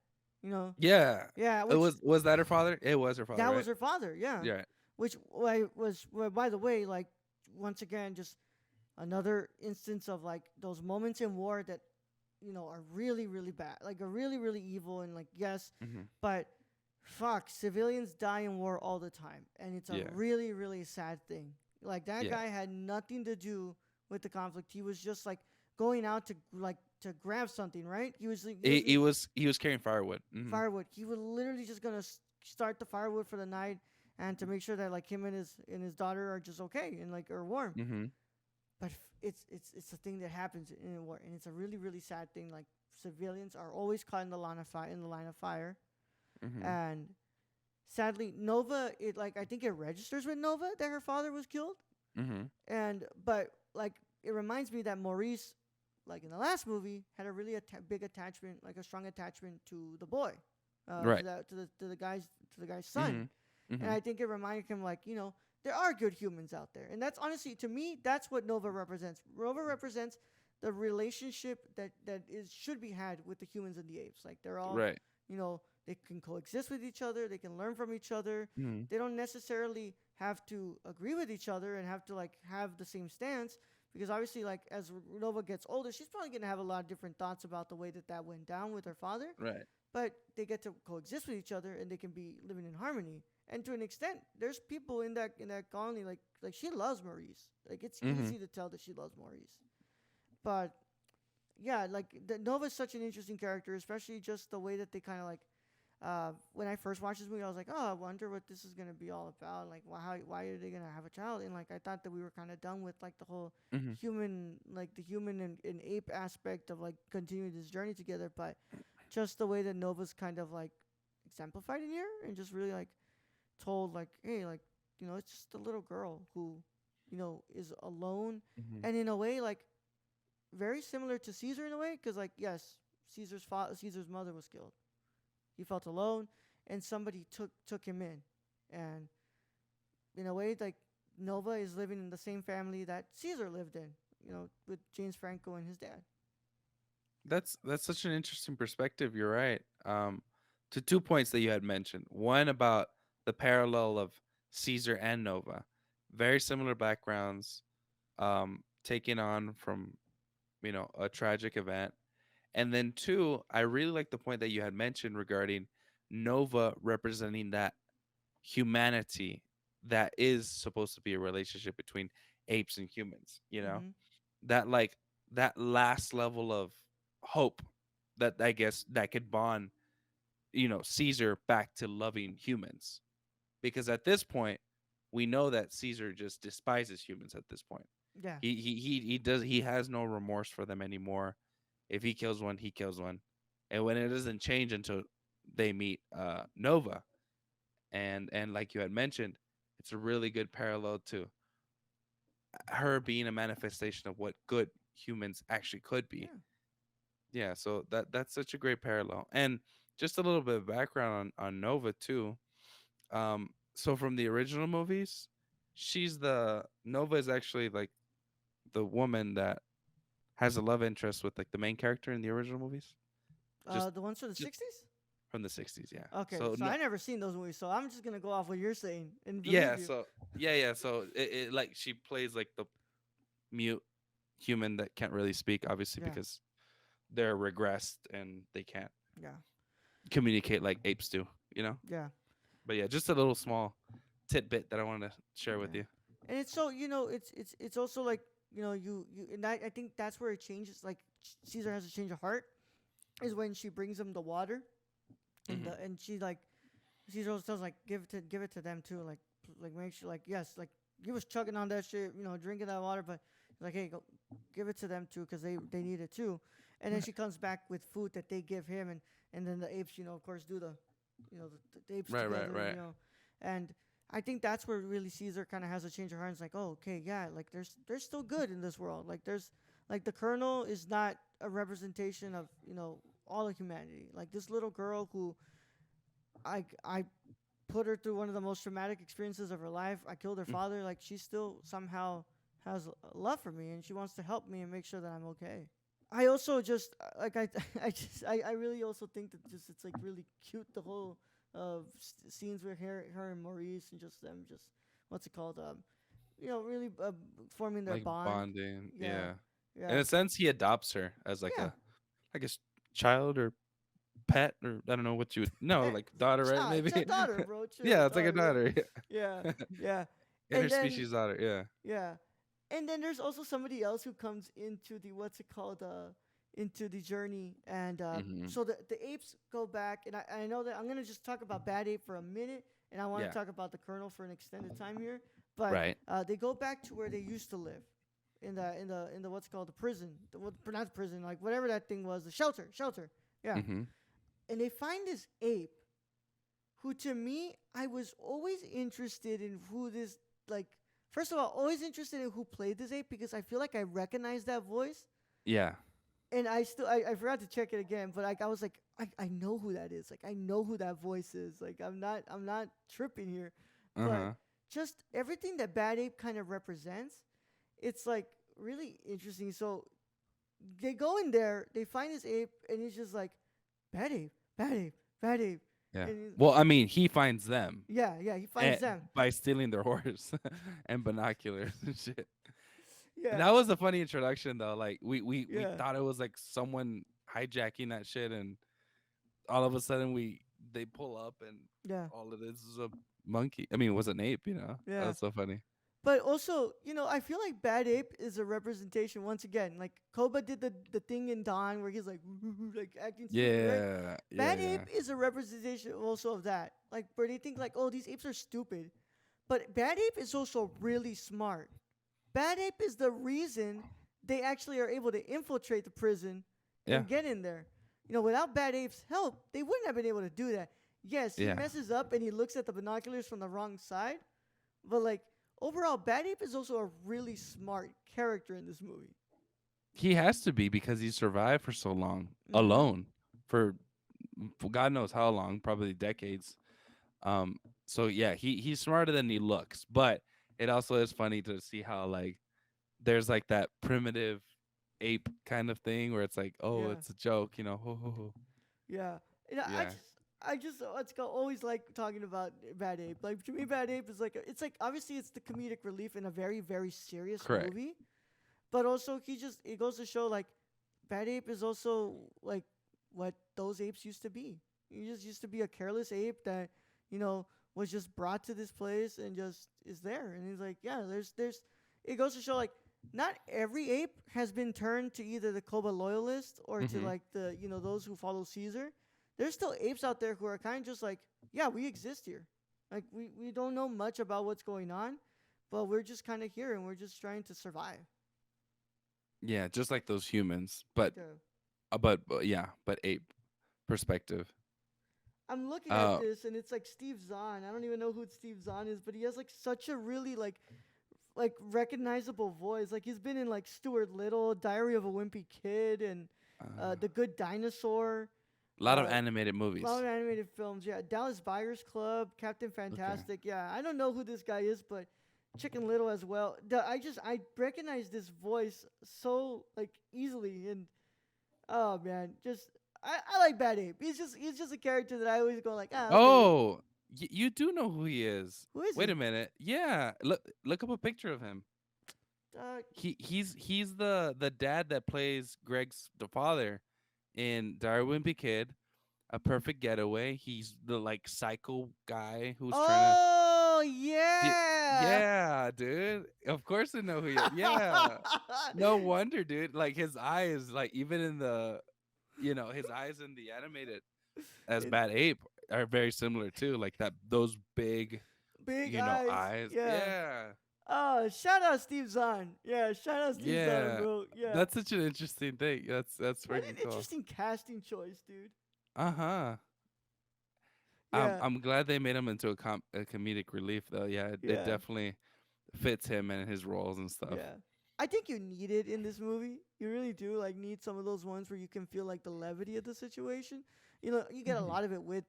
You know, Yeah. yeah, It which was that her father? It was her father, that right? was her father. Yeah, Yeah. which was well, by the way, like once again, just another instance of like those moments in war that are really really bad, like are really really evil, and like yes, Mm-hmm. but fuck, civilians die in war all the time, and it's a Yeah. really really sad thing. Like that Yeah. guy had nothing to do with the conflict. He was just like going out to to grab something, right? He was carrying firewood. Mm-hmm. Firewood. He was literally just gonna start the firewood for the night, and to make sure that like him and his daughter are just okay and like are warm. Mm-hmm. But it's a thing that happens in a war, and it's a really really sad thing. Like civilians are always caught in the line of fire, Mm-hmm. and sadly Nova, it like I think it registers with Nova that her father was killed, Mm-hmm. and but like it reminds me that Maurice, like in the last movie, had a really big attachment, like a strong attachment to the boy, Right. to the guy's son, Mm-hmm. and Mm-hmm. I think it reminded him like there are good humans out there, and that's honestly to me that's what Nova represents. Nova represents the relationship that is should be had with the humans and the apes. Like they're all, Right. they can coexist with each other. They can learn from each other. Mm-hmm. They don't necessarily have to agree with each other and have to like have the same stance, because obviously like as Nova gets older, she's probably gonna have a lot of different thoughts about the way that went down with her father. Right. But they get to coexist with each other and they can be living in harmony. And to an extent, there's people in that colony like she loves Maurice. Like it's Mm-hmm. easy to tell that she loves Maurice. But yeah, like Nova's such an interesting character, especially just the way that they kind of like. When I first watched this movie, I was like, "Oh, I wonder what this is gonna be all about. Like, why are they gonna have a child?" And like, I thought that we were kind of done with like the whole Mm-hmm. the human and ape aspect of like continuing this journey together. But just the way that Nova's kind of like exemplified in here, and just really like told like, "Hey, like, it's just a little girl who, is alone," Mm-hmm. and in a way like very similar to Caesar in a way, because like yes, Caesar's mother was killed. He felt alone, and somebody took him in, and in a way, like Nova is living in the same family that Caesar lived in, with James Franco and his dad. That's such an interesting perspective. You're right. To 2 points that you had mentioned. One about the parallel of Caesar and Nova, very similar backgrounds, taken on from a tragic event. And then two, I really like the point that you had mentioned regarding Nova representing that humanity that is supposed to be a relationship between apes and humans. Mm-hmm. That like that last level of hope that I guess that could bond Caesar back to loving humans, because at this point we know that Caesar just despises humans at this point. Yeah, He has no remorse for them anymore. If he kills one, he kills one. And when it doesn't change until they meet Nova, and like you had mentioned, it's a really good parallel to her being a manifestation of what good humans actually could be. yeah. Yeah, so that's such a great parallel. And just a little bit of background on Nova too. So from the original movies, she's the Nova is actually like the woman that has a love interest with like the main character in the original movies. Just The ones from the just '60s. from the 60s, yeah. Okay, So so no, I never seen those movies, so I'm just gonna go off what you're saying and believe yeah, you. so it like she plays like the mute human that can't really speak, obviously, Yeah, because they're regressed and they can't yeah, communicate like apes do, you know? yeah, But yeah, just a little small tidbit that I wanted to share with yeah. you. And it's so it's also like and I think that's where it changes. Like Caesar has a change of heart is when she brings him the water, Hmm. and she like Caesar also tells like give it to them too, like make sure like yes, like he was chugging on that shit, drinking that water, but he's like, hey, go give it to them too, because they need it too. And then Right. she comes back with food that they give him, and then the apes, of course, do the apes Right, right, together, right. and I think that's where really Caesar kind of has a change of heart. It's like, oh, okay, yeah, like there's still good in this world. Like there's like the Colonel is not a representation of all of humanity. Like this little girl who I put her through one of the most traumatic experiences of her life. I killed her Mm. father. Like she still somehow has love for me, and she wants to help me and make sure that I'm okay. I also just like I really also think that just it's like really cute the whole scenes with her and Maurice and just them just what's it called really forming their Like bond. bonding, Yeah, yeah. In yeah, a sense, he adopts her as yeah. like a child or pet, or I don't know what you would no, like daughter, right? Child, Maybe. daughter, bro, chill, Yeah, it's like a daughter. daughter. Yeah, Yeah. yeah. And then Interspecies daughter. Yeah. yeah, and then there's also somebody else who comes into the what's it called into the journey, and Hmm. so the apes go back, and I know that I'm gonna just talk about Bad Ape for a minute, and I want to Yeah. talk about the Colonel for an extended time here, but Right. they go back to where they used to live. In the what's it called the prison, not prison, like whatever that thing was, the shelter, yeah. Hmm. And they find this ape who to me I was always interested in who this like first of all always interested in who played this ape because I feel like I recognize that voice Yeah. and I forgot to check it again but like I was like I know who that is like I know who that voice is like I'm not tripping here Uh but huh. just everything that Bad Ape kind of represents it's like really interesting so they go in there they find this ape and he's just like Bad Ape Bad Ape Bad Ape Yeah. and he's, Well, I mean, he finds them yeah he finds them by stealing their horse and binoculars and shit. And yeah that was a funny introduction, though. Like we yeah thought it was like someone hijacking that shit, and all of a sudden they pull up, and yeah all it is a monkey. I mean, it was an ape. That yeah was so funny. but also I feel like Bad Ape is a representation once again like Koba did the thing in Dawn where he's like like acting stupid right Yeah. Yeah. Bad Yeah. Ape is a representation also of that like where they think like oh these apes are stupid but Bad Ape is also really smart Bad Ape is the reason they actually are able to infiltrate the prison Yeah. and get in there. Without Bad Ape's help, they wouldn't have been able to do that. Yes, he Yeah. messes up and he looks at the binoculars from the wrong side, but like overall, Bad Ape is also a really smart character in this movie. He has to be because he survived for so long Mm-hmm. alone for God knows how long, probably decades. Um, so yeah, he's smarter than he looks, but it also is funny to see how like there's like that primitive ape kind of thing where it's like, oh, Yeah, it's a joke, ho ho ho. yeah. Yeah. I just let's go. Always like talking about Bad Ape. Like to me, Bad Ape is like it's like obviously it's the comedic relief in a very very serious Correct. movie, but also it goes to show like Bad Ape is also like what those apes used to be. He just used to be a careless ape that was just brought to this place and just is there. And he's like, yeah, there's. It goes to show like not every ape has been turned to either the Koba loyalist or to Hmm. like the those who follow Caesar. There's still apes out there who are kind of just like, yeah, we exist here. Like we don't know much about what's going on, but we're just kind of here and we're just trying to survive. Yeah, just like those humans, but Yeah. yeah, but ape perspective. I'm looking at Uh, this and it's like Steve Zahn. I don't even know who Steve Zahn is, but he has like such a really like recognizable voice. Like he's been in like Stuart Little, Diary of a Wimpy Kid, and uh, The Good Dinosaur. a lot of Uh, animated a lot movies. of animated films. Yeah, Dallas Buyers Club, Captain Okay. Fantastic. Yeah, I don't know who this guy is, but Chicken Little as well. I recognize this voice so like easily, and oh man, just I like Bad Ape. He's just a character that I always go like okay, Oh, you do know who he is. who is Wait a he? minute. Yeah, look up a picture of him. Uh, He's the dad that plays Greg's the father in Darwin Be Kid, A Perfect Getaway. He's the like psycho guy who's trying to. oh Di- yeah. yeah, dude. Of course I know who you. Yeah. No wonder, dude. Like his eyes, like even in his eyes in the animated as It- Bad Ape are very similar too. Like that, those big, Big eyes. eyes. Yeah. Yeah. Oh, shout out Steve Zahn. Yeah, shout out Steve Zahn, Yeah. bro. Yeah. That's such an interesting thing. That's What an freaking cool. interesting casting choice, dude. Uh-huh. Yeah. I'm glad they made him into a comedic relief though. Yeah, it Yeah. definitely fits him and his roles and stuff. Yeah. I think you need it in this movie. You really do like need some of those ones where you can feel like the levity of the situation. You get a Mhm. lot of it with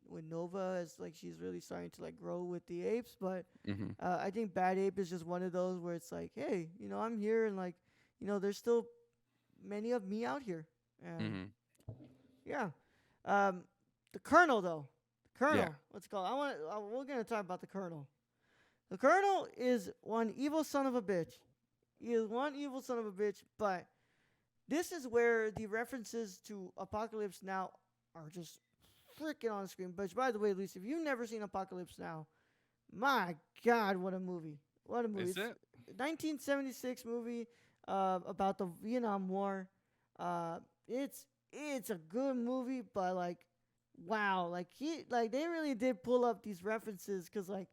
Nova as like she's really starting to like grow with the apes, but Mhm. I think Bad Ape is just one of those where it's like, hey, I'm here and like, there's still many of me out here. And Mm-hmm. yeah, um, the Colonel though, the Yeah. Colonel. Let's go. We're gonna talk about the Colonel. The Colonel is one evil son of a bitch. He is one evil son of a bitch, but this is where the references to Apocalypse Now are just freaking on screen. But by the way, Luis, if you've never seen Apocalypse Now, my God, what a movie! What a movie! Is It's it? 1976 movie about the Vietnam War. Uh, it's a good movie, but like, wow, like they really did pull up these references because like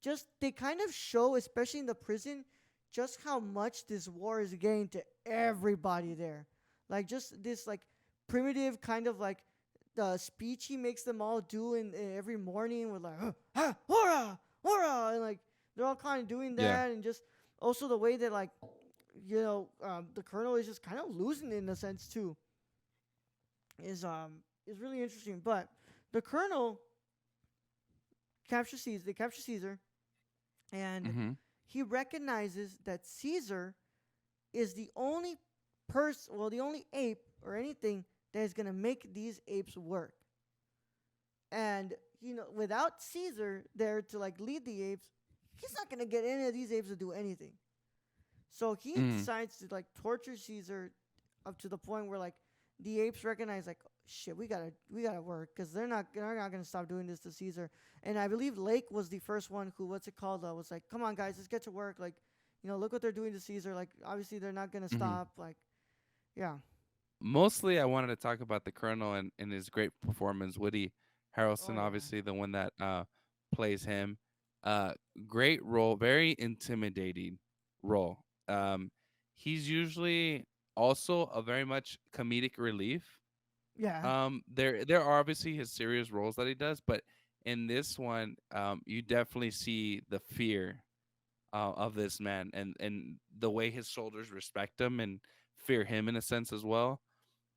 just they kind of show, especially in the prison, just how much this war is getting to everybody there. Like just this like primitive kind of like the speech he makes them all do in every morning with like hurrah, hurrah, and like they're all kind of doing Yeah. that, and just also the way that like the colonel is just kind of losing it in a sense too is really interesting. But the colonel capture Caesar, and Mm-hmm. he recognizes that Caesar is the only person, well, the only ape or anything that is gonna make these apes work. And without Caesar there to like lead the apes, he's not gonna get any of these apes to do anything. So he Mm. decides to like torture Caesar up to the point where like the apes recognize like shit, we gotta work because they're not gonna stop doing this to Caesar. And I believe Lake was the first one who what's it called was like, come on guys, let's get to work. Like, look what they're doing to Caesar. Like obviously they're not gonna Mm-hmm. stop. Like yeah, Mostly, I wanted to talk about the Colonel and his great performance. Woody oh Harrelson, yeah, obviously the one that plays him. Uh, Great role, very intimidating role. Um, he's usually also a very much comedic relief. yeah, There are obviously his serious roles that he does, but in this one, you definitely see the fear of this man and the way his soldiers respect him and fear him in a sense as well,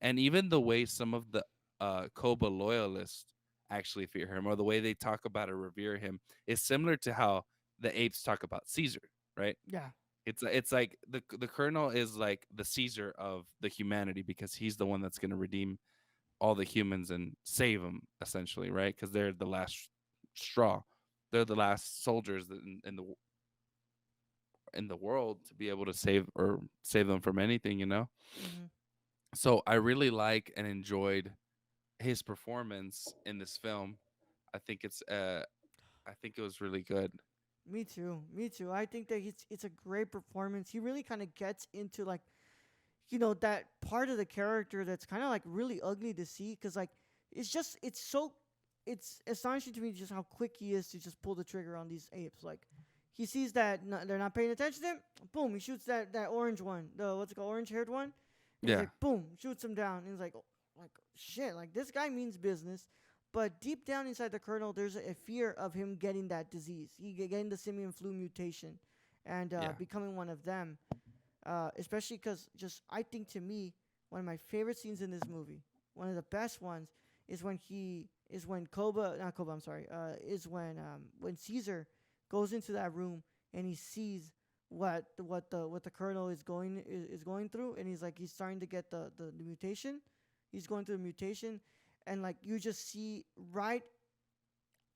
and even the way some of the Koba loyalists actually fear him, or the way they talk about or revere him, is similar to how the apes talk about Caesar, right? yeah, It's like the colonel is like the Caesar of the humanity because he's the one that's going to redeem all the humans and save them essentially, right? Because they're the last straw, they're the last soldiers in the world to be able to save them from anything, you know. mm-hmm. So I really like and enjoyed his performance in this film. I think I think it was really good. Me too, me too. I think that it's a great performance. He really kind of gets into like that part of the character that's kind of like really ugly to see because like it's astonishing to me just how quick he is to just pull the trigger on these apes. Like he sees that they're not paying attention to him, boom, he shoots that orange one, the what's it called, orange haired one, and he's Yeah. like boom, shoots him down, and he's like, oh, like shit, like this guy means business. But deep down inside the colonel, there's a fear of him getting that disease, getting the simian flu mutation, and Yeah. becoming one of them, especially because just I think to me one of my favorite scenes in this movie, one of the best ones, is when Koba, not Koba, I'm sorry, is when Caesar goes into that room and he sees what the colonel is going through, and he's starting to get the mutation, he's going through the mutation, and like you just see right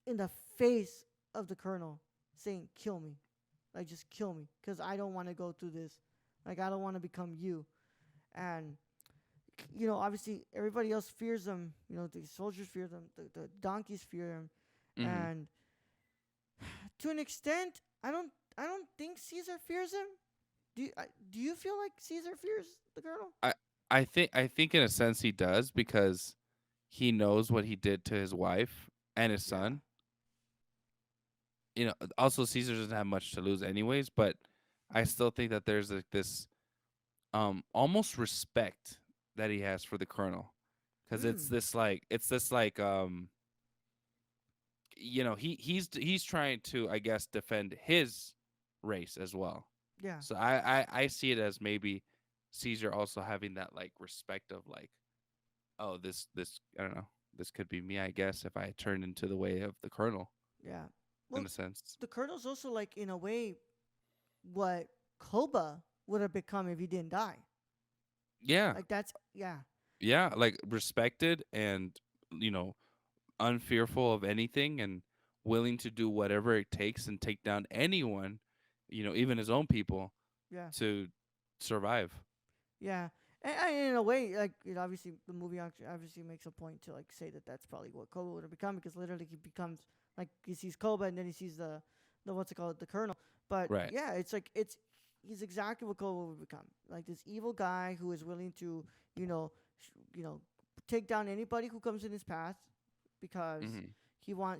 in the face of the colonel saying, "Kill me, like just kill me, because I don't want to go through this. Like I don't want to become you." And obviously everybody else fears them. The soldiers fear them. The donkeys fear them, Hmm. and to an extent, I don't think Caesar fears him. Do you feel like Caesar fears the colonel? I I think in a sense he does because he knows what he did to his wife and his Yeah, son. You know, also Caesar doesn't have much to lose anyways, but I still think that there's like this almost respect that he has for the colonel because mm, it's this like you know, he's trying to, I guess, defend his race as well. yeah, So I see it as maybe Caesar also having that like respect of like, oh, this I don't know, this could be me, I guess, if I turn into the way of the colonel yeah. in Well, a sense. the colonel's also like in a way what Koba would have become if he didn't die. Yeah. Like that's yeah, Yeah, like respected and you know, unfearful of anything and willing to do whatever it takes and take down anyone, even his own people yeah. to survive. Yeah, and in a way, like it obviously the movie obviously makes a point to like say that that's probably what Koba would have become because literally he becomes like he sees Koba and then he sees the what's it called, the Colonel. But Right. yeah, it's like he's exactly what Koba would become, like this evil guy who is willing to you know you know take down anybody who comes in his path because Mhm.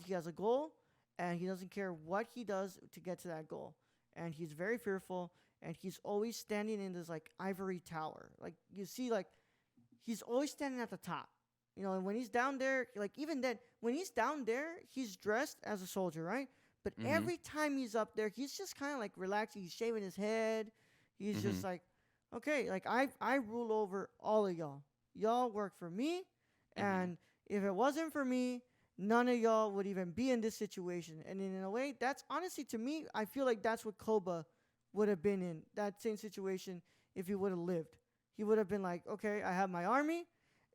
he has a goal and he doesn't care what he does to get to that goal, and he's very fearful and he's always standing in this like ivory tower. Like you see, like he's always standing at the top. And when he's down there, like even then, when he's down there, he's dressed as a soldier, right? But Mhm. every time he's up there, he's just kind of like relaxing. He's shaving his head. He's just Mhm. like, okay, like I rule over all of y'all. Y'all work for me, Mhm. and if it wasn't for me, none of y'all would even be in this situation. And in a way, that's honestly to me, I feel like that's what Koba would have been in that same situation if he would have lived. He would have been like, okay, I have my army,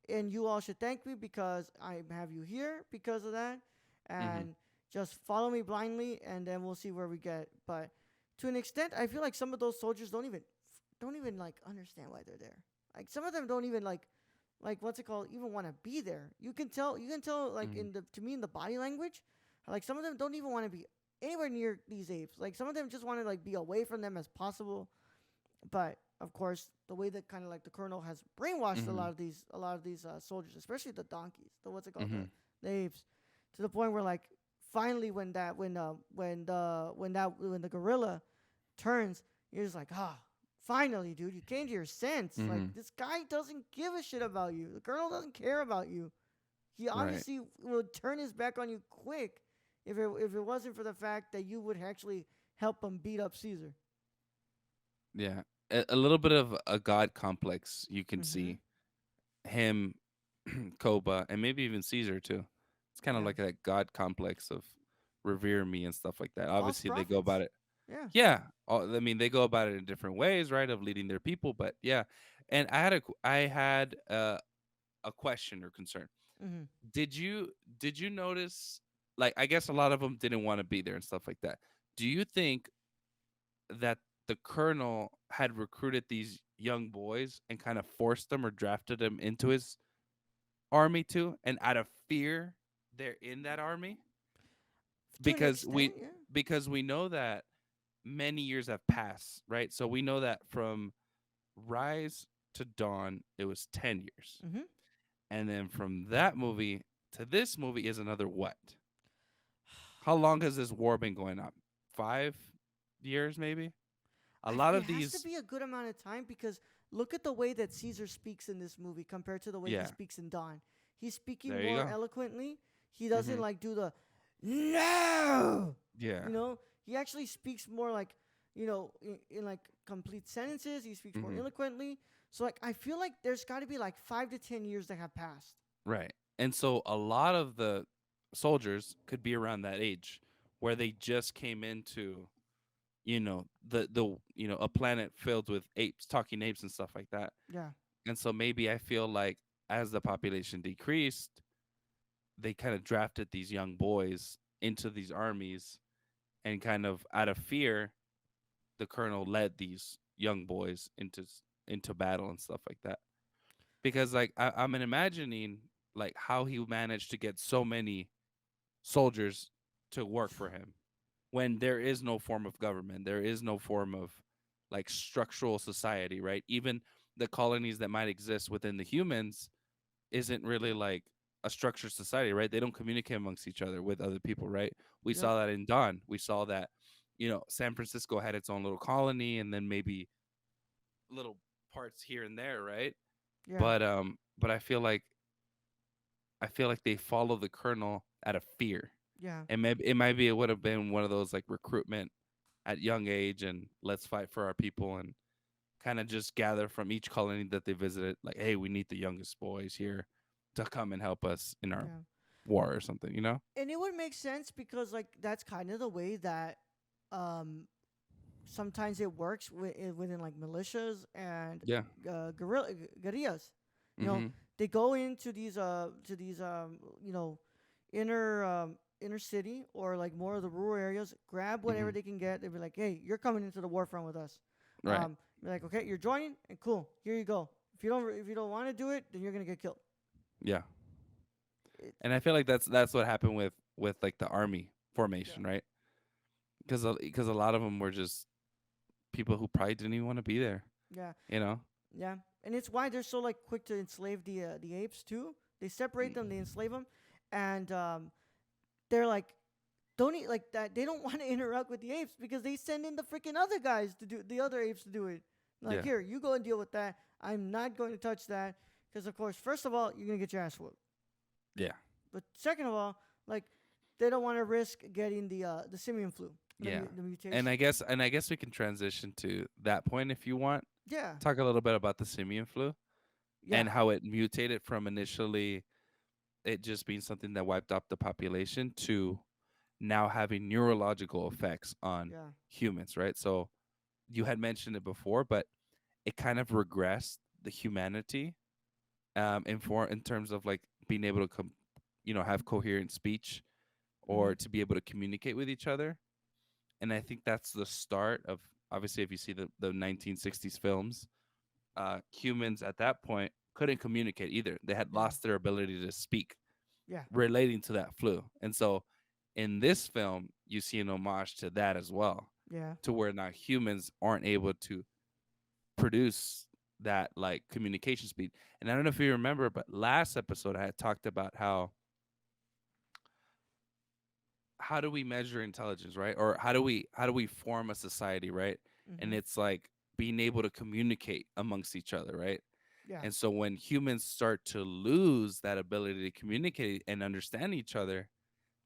and you all should thank me because I have you here because of that, Mhm. and just follow me blindly, and then we'll see where we get. But to an extent, I feel like some of those soldiers don't even like understand why they're there. Like some of them don't even like what's it called, even want to be there. You can tell like Mhm. in the to me in the body language, like some of them don't even want to be anywhere near these apes. Like some of them just want to like be away from them as possible. But of course, the way that kind of like the colonel has brainwashed a lot Mhm. of these soldiers, especially the donkeys, the what's it called, Mhm. the apes, to the point where like finally when the gorilla turns, you're just like, finally, dude, you came to your sense. Like Mhm. this guy doesn't give a shit about you. The colonel doesn't care about you. He Right. obviously would turn his back on you quick if it wasn't for the fact that you would actually help him beat up Caesar. Yeah. A little bit of a god complex you can Mm-hmm. see him, Koba, and maybe even Caesar too. It's kind of Yeah. like that god complex of revere me and stuff like that. False Obviously, they go about prophets. it. Yeah. Yeah, I mean, they go about it in different ways, right? Of leading their people, but yeah. And I had a question or concern. Mm-hmm. Did you did you notice? Like, I guess a lot of them didn't want to be there and stuff like that. Do you think that the colonel had recruited these young boys and kind of forced them or drafted them into his army too, and out of fear, they're in that army? To an Because we extent, yeah. because we know that many years have passed, right? So we know that from Rise to Dawn, it was 10 years. Mm-hmm. And then from that movie to this movie is another what? How long has this war been going on? 5 years, maybe? A lot It of has to these, be a good amount of time because look at the way that Caesar speaks in this movie compared to the way he yeah, speaks in Dawn. He's speaking there you more go. eloquently. He doesn't Hmm. like do the no. Yeah. He actually speaks more like in like complete sentences. He speaks more Hmm. eloquently. So like I feel like there's got to be like 5 to 10 years that have passed. Right. And so a lot of the soldiers could be around that age where they just came into, a planet filled with apes, talking apes and stuff like that. Yeah. And so maybe I feel like as the population decreased, they kind of drafted these young boys into these armies and kind of out of fear, the colonel led these young boys into battle and stuff like that. Because like I'm imagining like how he managed to get so many soldiers to work for him when there is no form of government, there is no form of like structural society, right? Even the colonies that might exist within the humans isn't really like a structured society, right? They don't communicate amongst each other with other people, right? We Yep. saw that in Dawn. We saw that, San Francisco had its own little colony and then maybe little parts here and there, right? Yeah. But I feel like they follow the colonel out of fear. Yeah. And maybe it would have been one of those like recruitment at young age and let's fight for our people and kind of just gather from each colony that they visited, like, hey, we need the youngest boys here to come and help us in our Yeah. war or something. And it would make sense because like that's kind of the way that um sometimes it works within like militias and Yeah. guerrillas. You know, Mhm. they go into these you know, inner inner city or like more of the rural areas, grab whatever Mhm. they can get. They'll be like, hey, you're coming into the war front with us. Right. Be like, okay, you're joining, and cool, here you go. If you don't want to do it, then you're gonna get killed. Yeah. It, And I feel like that's what happened with like the army yeah, formation, right? Because a lot of them were just people who probably didn't even want to be there, yeah, you know? yeah, and it's why they're so like quick to enslave the apes too. They separate them, they Mm. enslave them, and they're like don't eat like that. They don't want to interact with the apes because they send in the freaking other guys to do the other apes to do it. Like Yeah. here, you go and deal with that. I'm not going to touch that because of course, first of all, you're gonna get your ass whooped. Yeah. But second of all, like they don't want to risk getting the simian flu, Yeah. the And mutation. I guess we can transition to that point if you want. Yeah, Talk a little bit about the simian flu yeah, and how it mutated from initially it just being something that wiped out the population to now having neurological effects on yeah, humans, right? So you had mentioned it before, but it kind of regressed the humanity in terms of like being able to have coherent speech mm-hmm. or to be able to communicate with each other. And I think that's the start of, obviously, if you see the 1960s films, humans at that point couldn't communicate either. They had Yeah, lost their ability to speak yeah, relating to that flu. And so in this film, you see an homage to that as well, yeah, to where now humans aren't able to produce that like communication speed. And I don't know if you remember, but last episode I had talked about how do we measure intelligence, right? Or how do we form a society, right? And mm-hmm. it's like being able to communicate amongst each other, right? Yeah, And so when humans start to lose that ability to communicate and understand each other,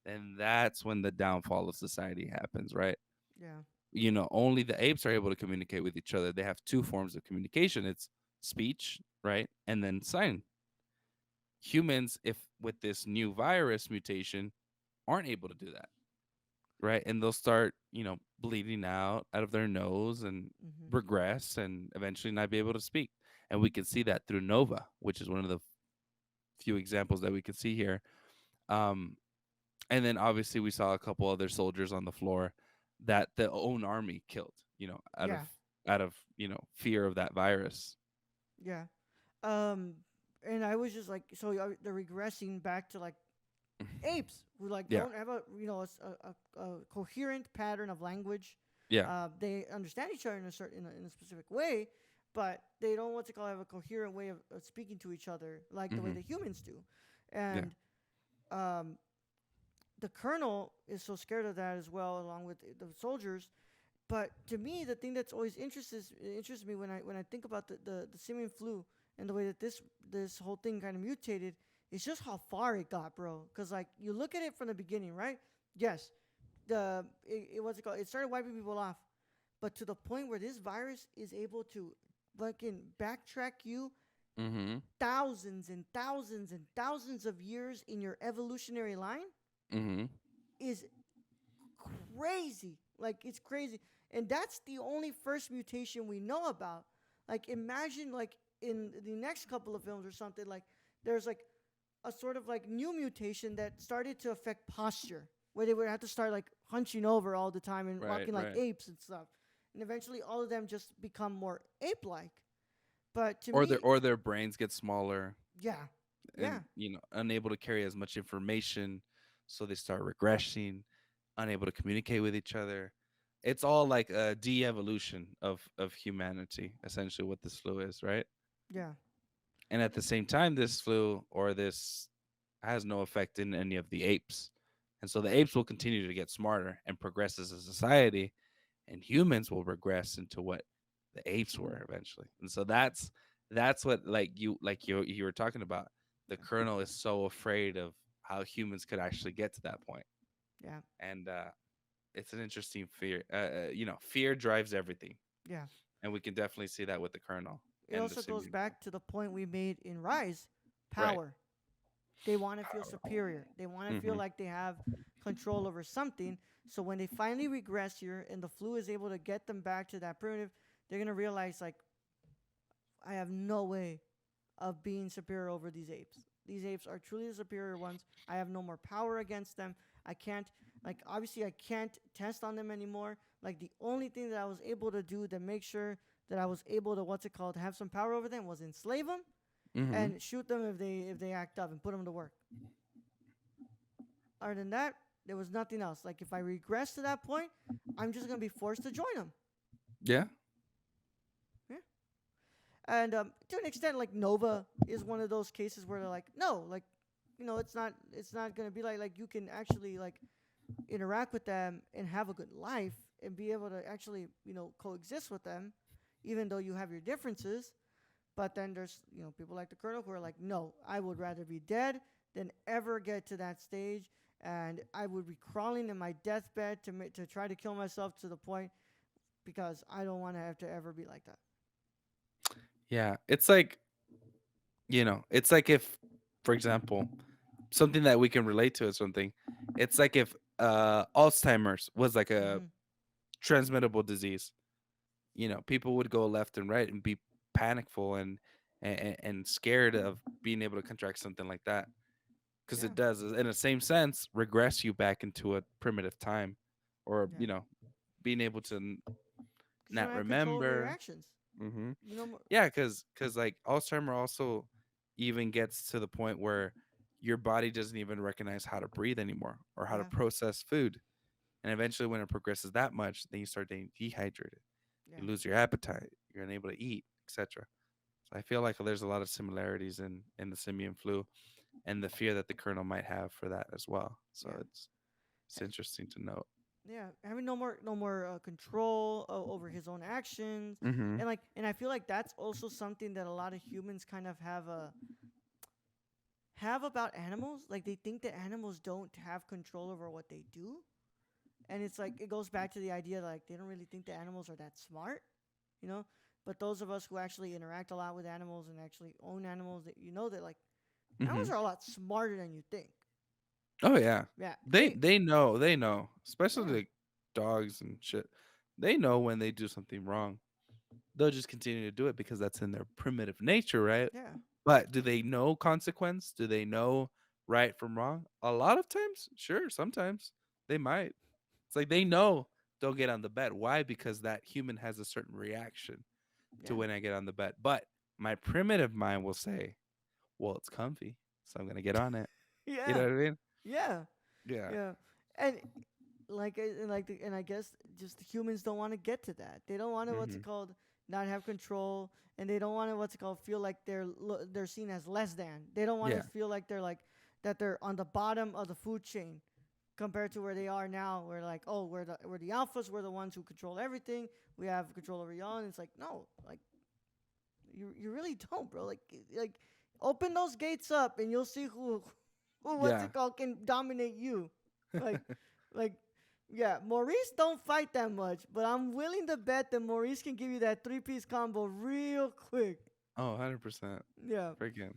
then that's when the downfall of society happens, right? yeah, Only the apes are able to communicate with each other. They have two forms of communication. It's speech, right? And then sign. Humans, if with this new virus mutation, aren't able to do that, right? And they'll start, bleeding out of their nose and mm-hmm. regress and eventually not be able to speak. And we can see that through Nova, which is one of the few examples that we can see here. Um, and then obviously we saw a couple other soldiers on the floor that the own army killed, out of Yeah, fear of that virus. yeah. Um, and I was just like, so they're regressing back to like apes who like Yeah. don't have a a coherent pattern of language. Yeah. They understand each other in a certain in a specific way, but they don't what's it called have a coherent way of speaking to each other like the way Hmm. the humans do. Yeah. And um, the colonel is so scared of that as well, along with the soldiers. But to me, the thing that's always interests me when I think about the simian flu and the way that this whole thing kind of mutated is just how far it got, bro. Because like you look at it from the beginning, right? Yes, it what's it called? It started wiping people off, but to the point where this virus is able to fucking backtrack you Hmm. thousands and thousands and thousands of years in your evolutionary line Hmm. is crazy. Like it's crazy. And that's the only first mutation we know about. Like imagine like in the next couple of films or something like there's like a sort of like new mutation that started to affect posture where they would have to start like hunching over all the time and Right. walking like Right. apes and stuff. And eventually all of them just become more ape-like. But to Or their me, or their brains get smaller yeah. Yeah. and unable to carry as much information, so they start regressing, unable to communicate with each other. It's all like a de-evolution of humanity, essentially what this flu is, right? Yeah. And at the same time, this flu or this has no effect in any of the apes. And so the apes will continue to get smarter and progress as a society, and humans will regress into what the apes were eventually. And so that's what like you were talking about. The Yeah. colonel is so afraid of how humans could actually get to that point. Yeah. And it's an interesting fear. Fear drives everything, Yeah. and we can definitely see that with the colonel It and the also goes simian. back to the point we made in Rise, Right. power. They want to feel Power. superior. They want to feel Hmm. like they have control over something. So when they finally regress here and the flu is able to get them back to that primitive, they're gonna realize like I have no way of being superior over these apes. These apes are truly the superior ones. I have no more power against them. I can't, like, obviously, I can't test on them anymore. Like, the only thing that I was able to do to make sure that I was able to, have some power over them was enslave them Mm-hmm. and shoot them if they act up and put them to work. Other than that, there was nothing else. Like, if I regress to that point, I'm just going to be forced to join them. Yeah. Yeah. And to an extent, like Nova is one of those cases where they're like, no, like, it's not gonna be like you can actually like interact with them and have a good life and be able to actually coexist with them, even though you have your differences. But then there's people like the Colonel who are like, no, I would rather be dead than ever get to that stage, and I would be crawling in my deathbed to try to kill myself to the point because I don't want to have to ever be like that. Yeah. It's like, it's like if, for example, something that we can relate to is something. It's like if Alzheimer's was like a Mm-hmm. transmittable disease. People would go left and right and be panicful and scared of being able to contract something like that, because Yeah. it does, in the same sense, regress you back into a primitive time, or Yeah. being able to Because you not don't have control over your remember. actions. Hmm. You know. Yeah, because like Alzheimer also even gets to the point where your body doesn't even recognize how to breathe anymore or how to Yeah. process food. And eventually, when it progresses that much, then you start getting dehydrated. Yeah. You lose your appetite. You're unable to eat, etc. So I feel like there's a lot of similarities in the simian flu and the fear that the colonel might have for that as well. So Yeah. it's interesting to note. Yeah, having no more control over his own actions, Mm-hmm. and I feel like that's also something that a lot of humans kind of have about animals. Like they think that animals don't have control over what they do, and it's like it goes back to the idea like they don't really think the animals are that smart, you know. But those of us who actually interact a lot with animals and actually own animals, that that like Mm-hmm. animals are a lot smarter than you think. Oh yeah, Yeah, they know, especially yeah, the dogs and shit. They know when they do something wrong. They'll just continue to do it because that's in their primitive nature, right? yeah, But do they know consequence? Do they know right from wrong? A lot of times, sure. Sometimes they might. It's like they know don't get on the bed. Why? Because that human has a certain reaction to yeah, when I get on the bed. But my primitive mind will say, well, it's comfy, so I'm gonna get on it. You know yeah, what I mean? yeah, Yeah. yeah. And and I guess just humans don't want to get to that. They don't want to Hmm. not have control, and they don't want to feel like they're seen as less than. They don't want to Yeah. feel like they're like that they're on the bottom of the food chain compared to where they are now. We're like, oh, we're the alphas. We're the ones who control everything. We have control over y'all. And it's like, no, like you really don't, bro. Like open those gates up, and you'll see who Yeah. can dominate you. Like like yeah, Maurice don't fight that much, but I'm willing to bet that Maurice can give you that 3-piece combo real quick. Oh, 100%. Yeah. Freaking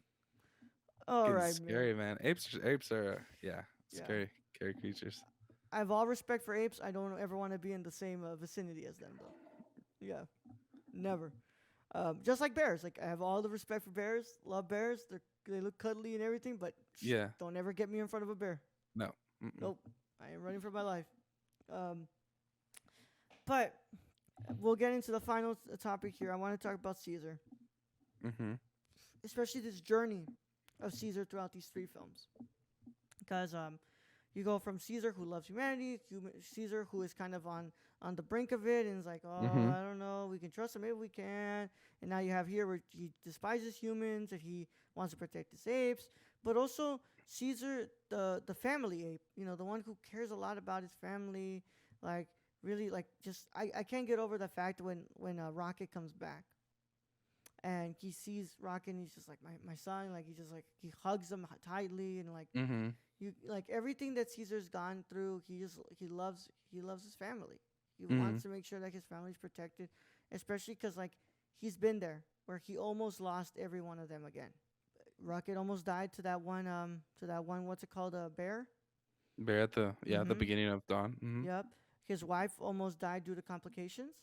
All getting right, man. scary, man. Apes are yeah, Yeah. scary creatures. I have all respect for apes. I don't ever want to be in the same vicinity as them, though. Yeah, never. Just like bears. Like I have all the respect for bears. Love bears. They look cuddly and everything, but Yeah. don't ever get me in front of a bear. No. Mm-mm. Nope. I am running for my life. Um, but we'll get into the final topic here. I want to talk about Caesar, Mm-hmm. especially this journey of Caesar throughout these three films. Because you go from Caesar who loves humanity, Caesar who is kind of on the brink of it and is like, oh, Mm-hmm. I don't know, we can trust him, maybe we can. And now you have here where he despises humans and he wants to protect his apes, but also Caesar, the family ape, the one who cares a lot about his family, like really like just I can't get over the fact when Rocket comes back and he sees Rocket and he's just like my son, like he hugs him tightly and like Mm-hmm. you like everything that Caesar's gone through. He loves his family. He Mm-hmm. wants to make sure that his family's protected, especially because like he's been there where he almost lost every one of them again. Rocket almost died to that one what's it called, a bear. We're at the Mm-hmm. beginning of Dawn. Yep. His wife almost died due to complications,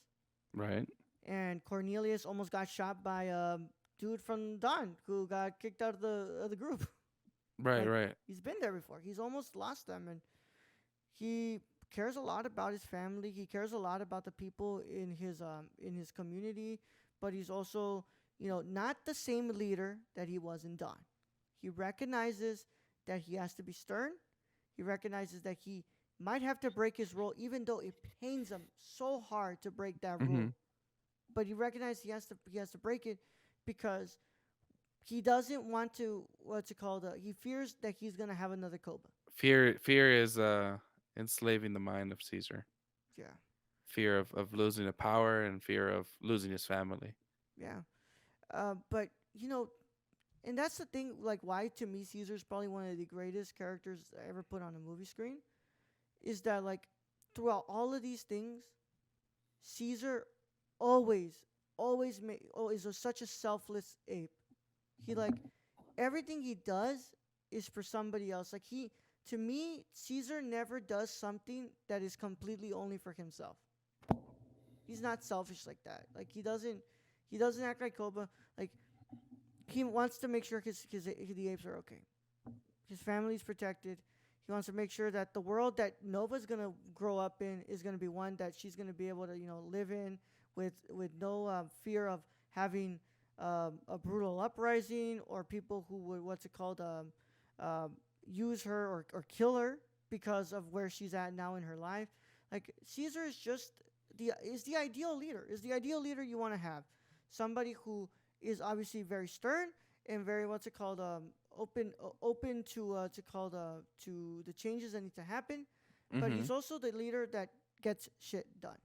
Right. and Cornelius almost got shot by a dude from Dawn who got kicked out of the group. Right. Like, Right. he's been there before. He's almost lost them, and he cares a lot about his family. He cares a lot about the people in his community, but he's also, not the same leader that he was in Dawn. He recognizes that he has to be stern. He recognizes that he might have to break his rule, even though it pains him so hard to break that Mm-hmm. rule. But he recognizes he has to break it because he doesn't want to, what's it called? He fears that he's gonna have another Koba. Fear is enslaving the mind of Caesar. Yeah, Fear of losing the power and fear of losing his family. yeah. But and that's the thing. Like, why to me Caesar's probably one of the greatest characters ever put on a movie screen is that, like, throughout all of these things, Caesar always, is such a selfless ape. He, like, everything he does is for somebody else. Like, to me, Caesar never does something that is completely only for himself. He's not selfish like that. Like, he doesn't act like Koba. Like, he wants to make sure the apes are okay. His family's protected. He wants to make sure that the world that Nova's gonna grow up in is gonna be one that she's gonna be able to, live in with no fear of having a brutal uprising or people who would, what's it called, use her or kill her because of where she's at now in her life. Like, Caesar is just the ideal leader. Is the ideal leader you want to have. Somebody who is obviously very stern and very, what's it called, open to the changes that need to happen, but Mm-hmm. he's also the leader that gets shit done.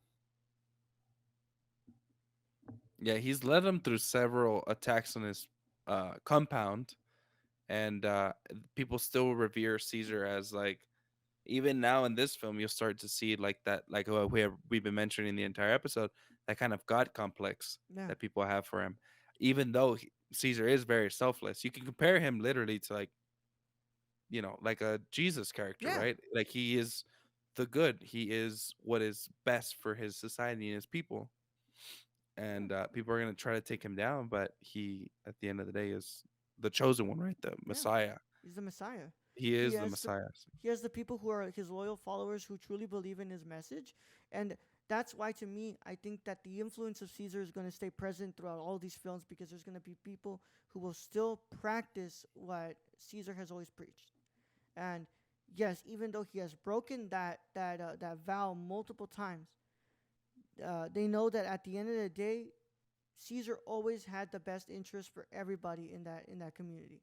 Yeah, he's led him through several attacks on his compound, and people still revere Caesar as, like, even now in this film you'll start to see like that, like what we've been mentioning the entire episode, that kind of god complex Yeah, that people have for him. Even though Caesar is very selfless, you can compare him literally to, like, like a Jesus character, yeah, right? Like, he is the good, he is what is best for his society and his people, yeah, and people are going to try to take him down, but he at the end of the day is the chosen one, right? The yeah. Messiah. He's the Messiah. He He is the has the Messiah. he has the people who are his loyal followers who truly believe in his message, and that's why, to me, I think that the influence of Caesar is going to stay present throughout all these films because there's going to be people who will still practice what Caesar has always preached. And yes, even though he has broken that vow multiple times, they know that at the end of the day, Caesar always had the best interest for everybody in that community.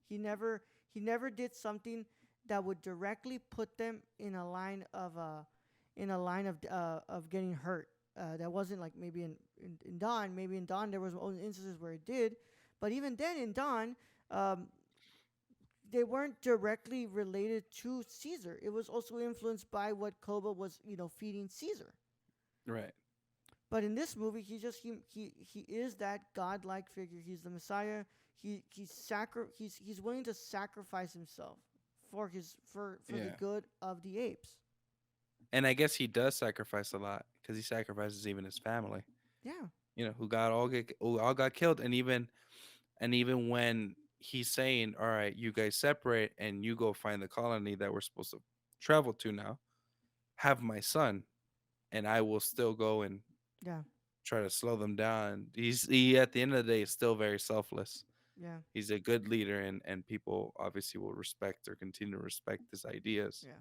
He never he never did something that would directly put them in a line of getting hurt. That wasn't like maybe in Dawn. Maybe in Dawn there was instances where it did, but even then in Dawn, um, they weren't directly related to Caesar. It was also influenced by what Koba was, feeding Caesar. Right. But in this movie, he is that godlike figure. He's the Messiah. He's willing to sacrifice himself for the Yeah. good of the apes. And I guess he does sacrifice a lot because he sacrifices even his family, Yeah, who all got killed, and even when he's saying, "All right, you guys separate and you go find the colony that we're supposed to travel to now. Have my son, and I will still go and yeah, try to slow them down." He at the end of the day is still very selfless. yeah, He's a good leader, and people obviously will respect or continue to respect his ideas. yeah.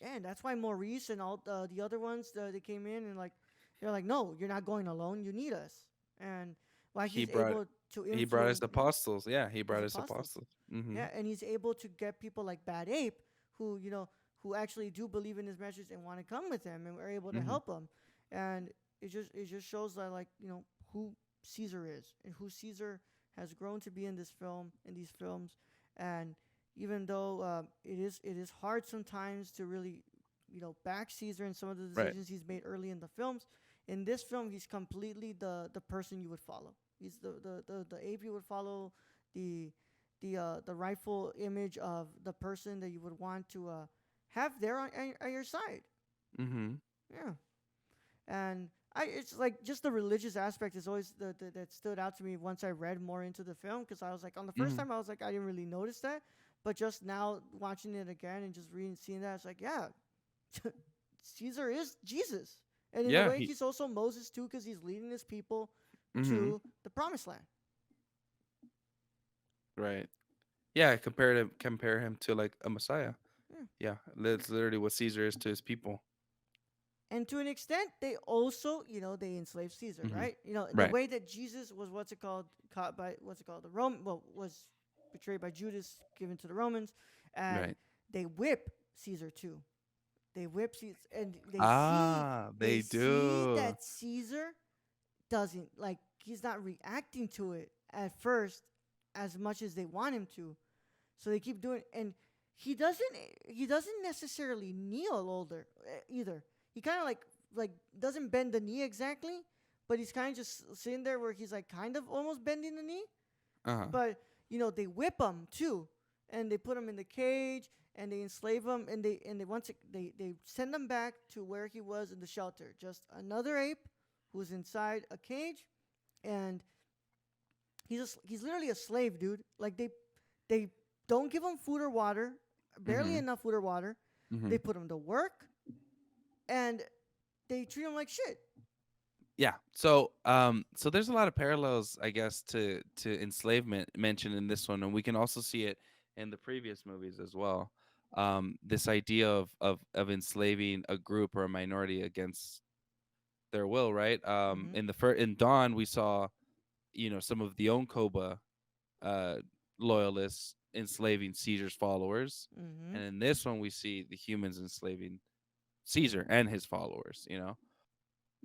And that's why Maurice and all the other ones, they came in and, like, they're like, no, you're not going alone. You need us. And why He he's brought able to he brought his influence, yeah, apostles. Yeah, he his brought his apostles. apostles. Mm-hmm. Yeah, and he's able to get people like Bad Ape who, who actually do believe in his message and want to come with him and are able to Mm-hmm. help him. And it just shows that, like, who Caesar is and who Caesar has grown to be in these films. And even though it is hard sometimes to really, back Caesar in some of the Right. decisions he's made early in the films, in this film he's completely the person you would follow. He's the ape you would follow, the the rightful image of the person that you would want to have there on your side. Mm-hmm. Yeah. And it's like just the religious aspect is always that stood out to me once I read more into the film, because I was like, on the first Mm-hmm. time I was like, I didn't really notice that, but just now watching it again and just reading seeing that, it's like, yeah, Caesar is Jesus, and in a Yeah. way he's also Moses too, because he's leading his people Mm-hmm. to the promised land. Right. Yeah. Compare him to like a Messiah. Yeah. Yeah. That's literally what Caesar is to his people. And to an extent, they also, they enslaved Caesar, Mm-hmm. right? The Right. way that Jesus was, caught by, the Rome, well, was betrayed by Judas, given to the Romans, and Right. they whip Caesar too. They whip Caesar, and they They see do. that Caesar doesn't like, he's not reacting to it at first as much as they want him to, so they keep doing, and he doesn't he doesn't necessarily kneel older either. He kind of like doesn't bend the knee exactly, but he's kind of just sitting there where he's like kind of almost bending the knee. Uh-huh. But they whip him too, and they put him in the cage, and they enslave him, and they send him back to where he was in the shelter, just another ape who's inside a cage, and he's literally a slave, dude. Like they don't give him food or water, barely Mm-hmm. enough food or water. Mm-hmm. They put him to work, and they treat him like shit. Yeah. So there's a lot of parallels, I guess, to enslavement mentioned in this one, and we can also see it in the previous movies as well. This idea of enslaving a group or a minority against their will, right? Mm-hmm. In Dawn, we saw, some of the Onkoba uh, loyalists enslaving Caesar's followers, Mm-hmm. and in this one, we see the humans enslaving Caesar and his followers.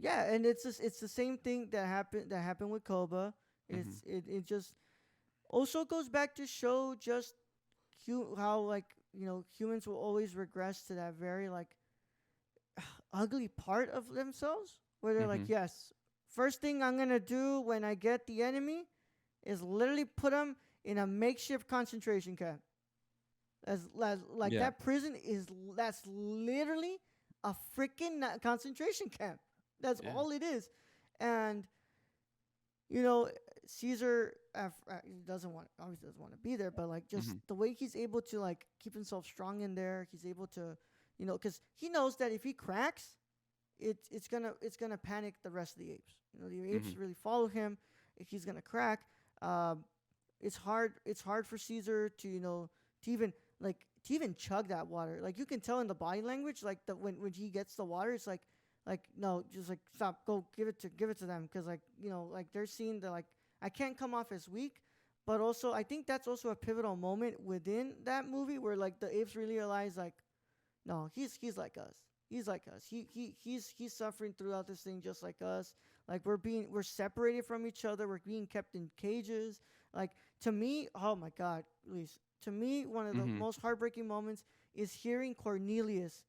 Yeah, and it's the same thing that happened with Koba. Mm-hmm. It just also goes back to show just how, like, humans will always regress to that very, like, ugly part of themselves, where they're like, Mm-hmm. yes, first thing I'm gonna do when I get the enemy is literally put them in a makeshift concentration camp. As like, Yeah. that prison that's literally a freaking concentration camp. That's Yeah. all it is. And you know Caesar, he doesn't want obviously doesn't want to be there, but like, just Mm-hmm. the way he's able to, like, keep himself strong in there. He's able to, because he knows that if he cracks, it's gonna panic the rest of the apes. The apes Mm-hmm. really follow him. If he's gonna crack, um, it's hard for Caesar to, to even chug that water. Like, you can tell in the body language, like, when he gets the water, it's like, no, just like, stop, go give it to them, because, like, like, they're seeing that, like, I can't come off as weak. But also, I think that's also a pivotal moment within that movie where, like, the apes really realize, like, no, he's like us. He's like us. He's suffering throughout this thing just like us. Like, we're separated from each other. We're being kept in cages. Like, to me, oh my God, Luis. To me, one of the Mm-hmm. most heartbreaking moments is hearing Cornelius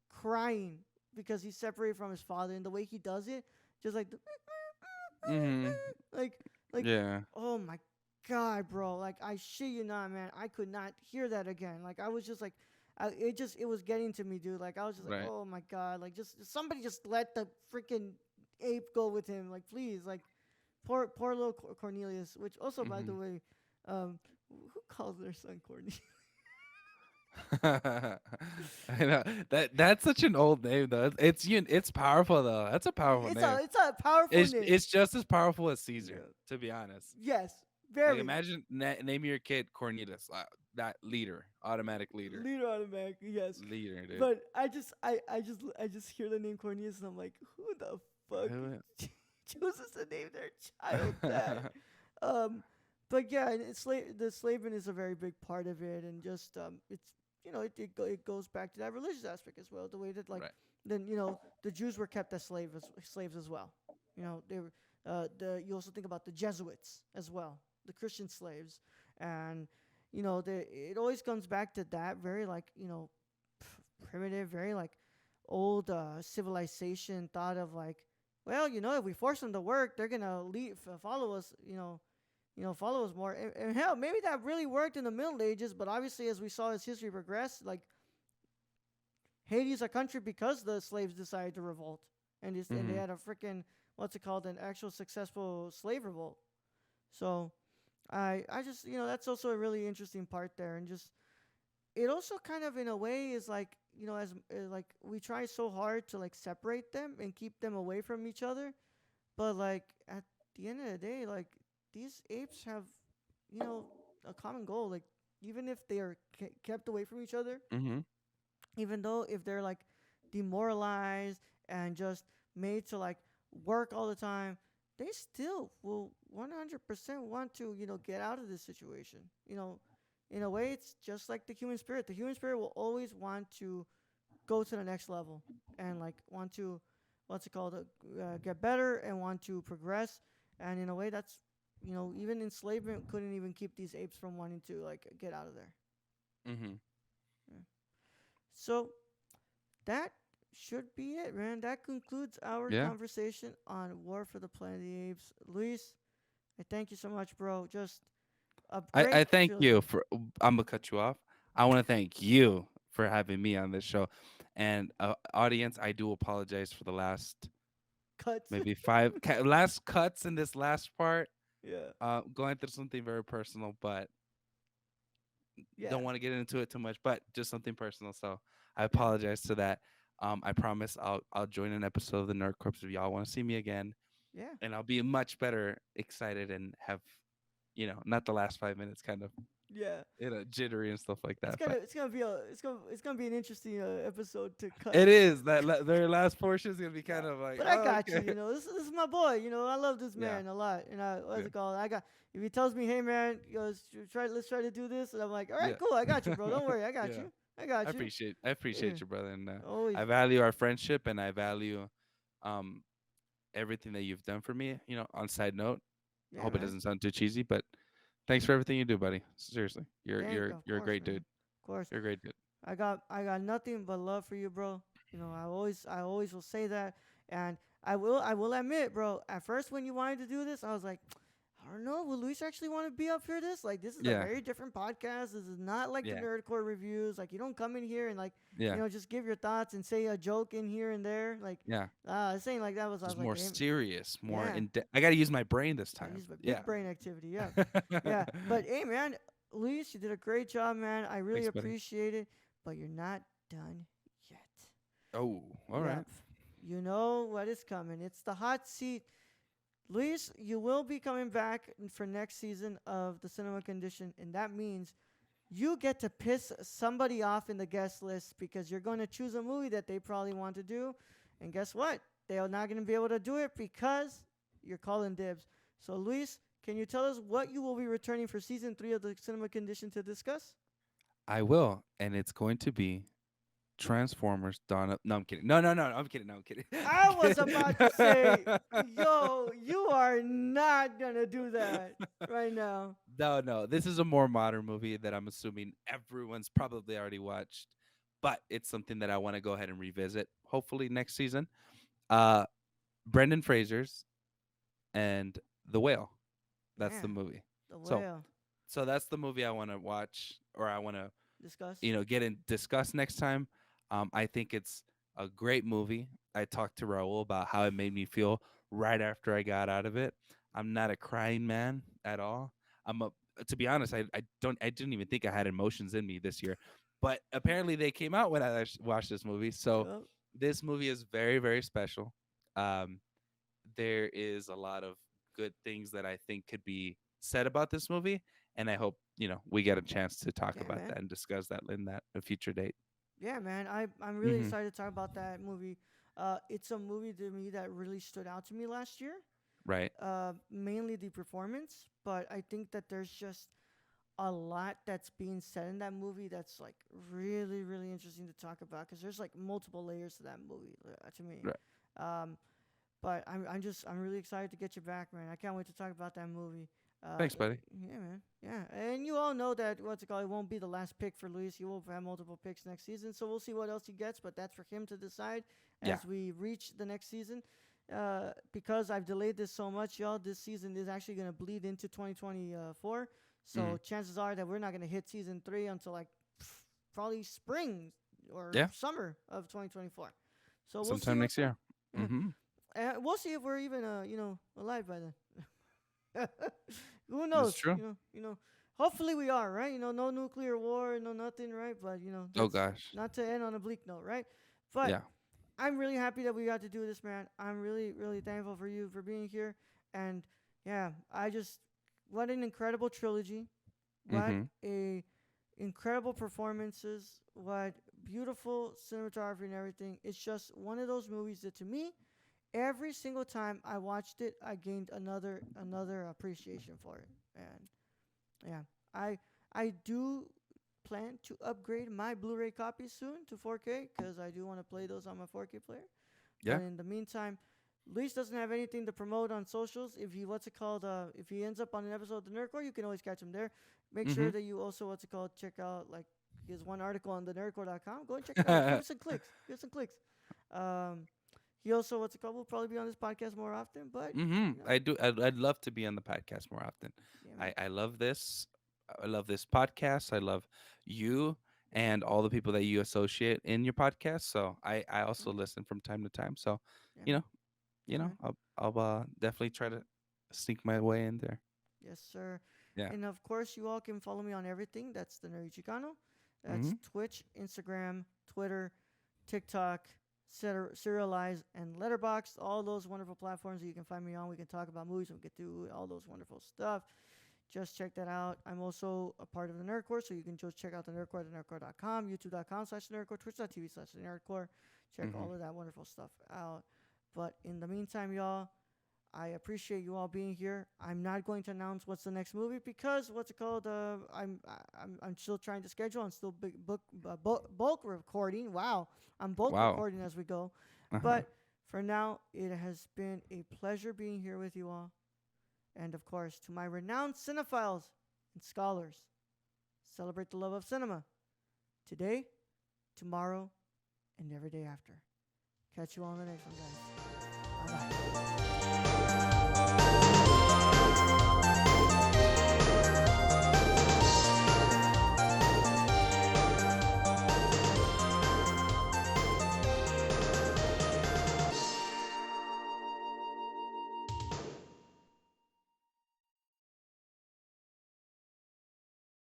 crying because he's separated from his father, and the way he does it, just like, Mm-hmm. like like Yeah. oh my God, bro. Like, I shit you not, man. I could not hear that again. Like, I was just like, it was getting to me, dude. Like, I was just like, Right. oh my God. Like, just somebody just let the freaking ape go with him. Like, please. Like, poor little Cornelius. Which also, by Mm-hmm. the way, who calls their son Cornelius? I know that's such an old name though. It's powerful though. That's a powerful It's name. a powerful name. It's just as powerful as Caesar, Yeah. to be honest. Yes, Like, very. imagine name your kid Cornelius, that leader, automatic leader, Leader automatically, yes. leader, dude. But I just hear the name Cornelius, and I'm like, who the fuck Who- chooses to name their child that? But yeah, and the slaving is a very big part of it, and just it's it goes back to that religious aspect as well. The way that, like, Right. then the Jews were kept as slaves as well. They were you also think about the Jesuits as well, the Christian slaves, and it always comes back to that very, like, primitive, very, like, old civilization thought of, like, well, if we force them to work, they're gonna follow us, follow us more. And hell, maybe that really worked in the Middle Ages, but obviously, as we saw as history progressed, like, Haiti is a country because the slaves decided to revolt, and they Mhm. had a freaking what's it called, an actual successful slave revolt. So I just that's also a really interesting part there, and just it also kind of in a way is like as like we try so hard to like separate them and keep them away from each other, but like at the end of the day, like these apes have you know a common goal. Like even if they are kept away from each other, Mhm. even though if they're like demoralized and just made to like work all the time, they still will 100% want to get out of this situation. In a way, it's just like the human spirit. The human spirit will always want to go to the next level and like want to what's it called get better and want to progress. And in a way, that's even enslavement couldn't even keep these apes from wanting to like get out of there. Mhm. Yeah. So that should be it, man. That concludes our Yeah. conversation on War for the Planet of the Apes. Luis, I thank you so much, bro. Just a I great thank you trilogy. for. I'm gonna cut you off. I want to thank you for having me on this show, and audience. I do apologize for the last Cuts. maybe last cuts in this last part. Yeah. Going through something very personal, but Yeah. don't want to get into it too much. But just something personal, so I Yeah. apologize to that. I promise I'll join an episode of the Nerd Corps if y'all want to see me again, Yeah. and I'll be much better excited and have not the last 5 minutes kind of Yeah. jittery and stuff like that. But It's gonna be an interesting episode to cut. it is that their last portion is gonna be Yeah. kind of like, But I oh, got you. okay. This is my boy. I love this Yeah, man a lot. And what's yeah, it called? I got if he tells me, hey man, let's try to do this, and I'm like, all right, yeah, cool, I got you, bro. Don't worry, I got yeah. you. I got you. I Yeah. appreciate you, brother, and Always. I value our friendship, and I value um everything that you've done for me. On side note, I Yeah, hope it man. doesn't sound too cheesy, but thanks for everything you do, buddy. Seriously, you're Thank you're of you're a course, great man. dude. Of course. You're a great dude. I got nothing but love for you, bro. I always will say that, and I will admit, bro. At first, when you wanted to do this, I was like, I don't know. Will Luis actually want to be up for this? Like, this is a Yeah, very different podcast. This is not like the yeah, Nerdcore reviews. Like, you don't come in here and like, yeah, just give your thoughts and say a joke in here and there. Like, yeah. saying like that was. I Just was like, more hey, serious, more yeah. in depth. I got to use my brain this I time. use my Yeah. big brain activity. Yeah, yeah. But hey, man, Luis, you did a great job, man. I really Thanks, buddy. appreciate it. But you're not done yet. Oh, all Yeah, right. you know what is coming. It's the hot seat. Luis, you will be coming back for next season of the Cinema Condition, and that means you get to piss somebody off in the guest list because you're going to choose a movie that they probably want to do. And guess what? They are not going to be able to do it because you're calling dibs. So, Luis, can you tell us what you will be returning for season 3 of the Cinema Condition to discuss? I will, and it's going to be Transformers Dawn of. No, I'm kidding. No, no, no, I'm kidding. No, I'm kidding. I'm I was about to say, yo, you are not going to do that right now. No, no. This is a more modern movie that I'm assuming everyone's probably already watched, but it's something that I want to go ahead and revisit. Hopefully next season. Uh, Brendan Fraser's and The Whale. That's the Yeah, movie. the So, whale. that's the movie I want to watch, or I want to Discuss. get and discuss next time. I think it's a great movie. I talked to Raul about how it made me feel right after I got out of it. I'm not a crying man at all. I'm a To be honest, I didn't even think I had emotions in me this year, but apparently they came out when I watched this movie. So Yep. this movie is very, very special. Um, there is a lot of good things that I think could be said about this movie, and I hope we get a chance to talk Yeah, about man. that and discuss that in a future date. Yeah, man. I'm really Hmm. excited to talk about that movie. It's a movie to me that really stood out to me last year. Right. Mainly the performance, but I think that there's just a lot that's being said in that movie that's like really, really interesting to talk about because there's like multiple layers to that movie to me. Right. Um, but I'm really excited to get you back, man. I can't wait to talk about that movie. Thanks, buddy. Yeah, man. Yeah, and you all know that what's it called? It won't be the last pick for Luis. He will have multiple picks next season, so we'll see what else he gets. But that's for him to decide Yeah. as we reach the next season. Because I've delayed this so much, y'all, this season is actually gonna bleed into 2024. So Mhm. chances are that we're not gonna hit season 3 until like probably spring or Yeah. summer of 2024. So we'll see Sometime what's next up. year. Yeah. Mm-hmm. We'll see if we're even alive by then. Who That's knows? true. Hopefully we are, right? No nuclear war, no nothing, right? But Oh that's gosh. not to end on a bleak note, right? But Yeah. I'm really happy that we got to do this, man. I'm really, really thankful for you for being here. And yeah, what an incredible trilogy. What Mm-hmm. a incredible performances. What beautiful cinematography and everything. It's just one of those movies that to me, every single time I watched it, I gained another appreciation for it. And yeah, I I do plan to upgrade my Blu-ray copy soon to 4K because I do want to play those on my 4K player. Yeah. But in the meantime, Luis doesn't have anything to promote on socials. If he what's it called? If he ends up on an episode of the Nerdcore, you can always catch him there. Make Mm-hmm. sure that you also what's it called? Check out like his one article on the nerdcore.com. Go and check it out. Give it some clicks. Give it some clicks. Um, he also what's it called? Will probably be on this podcast more often. But Mm-hmm. you know, I do. I'd love to be on the podcast more often. yeah, man. I love this. I love this podcast. I love you and all the people that you associate in your podcast. So I also Okay. listen from time to time. So, Yeah, you man. know, Yeah, man. I'll definitely try to sneak my way in there. Yes, sir. Yeah. And of course, you all can follow me on everything. That's the Nerdy Chicano. That's Mm-hmm. Twitch, Instagram, Twitter, TikTok, Serialize, and Letterboxd. All those wonderful platforms that you can find me on. We can talk about movies. We can do all those wonderful stuff. Just check that out. I'm also a part of the Nerdcore, so you can just check out the Nerdcore at thenerdcore.com, youtube.com/nerdcore, twitch.tv/nerdcore. Check Mm-hmm. all of that wonderful stuff out. But in the meantime, y'all, I appreciate you all being here. I'm not going to announce what's the next movie because what's it called? I'm still trying to schedule. I'm still bulk recording. Wow, I'm bulk Wow. recording as we go. Uh-huh. But for now, it has been a pleasure being here with you all, and of course to my renowned cinephiles and scholars. Celebrate the love of cinema today, tomorrow, and every day after. Catch you all on the next one, guys. Bye bye.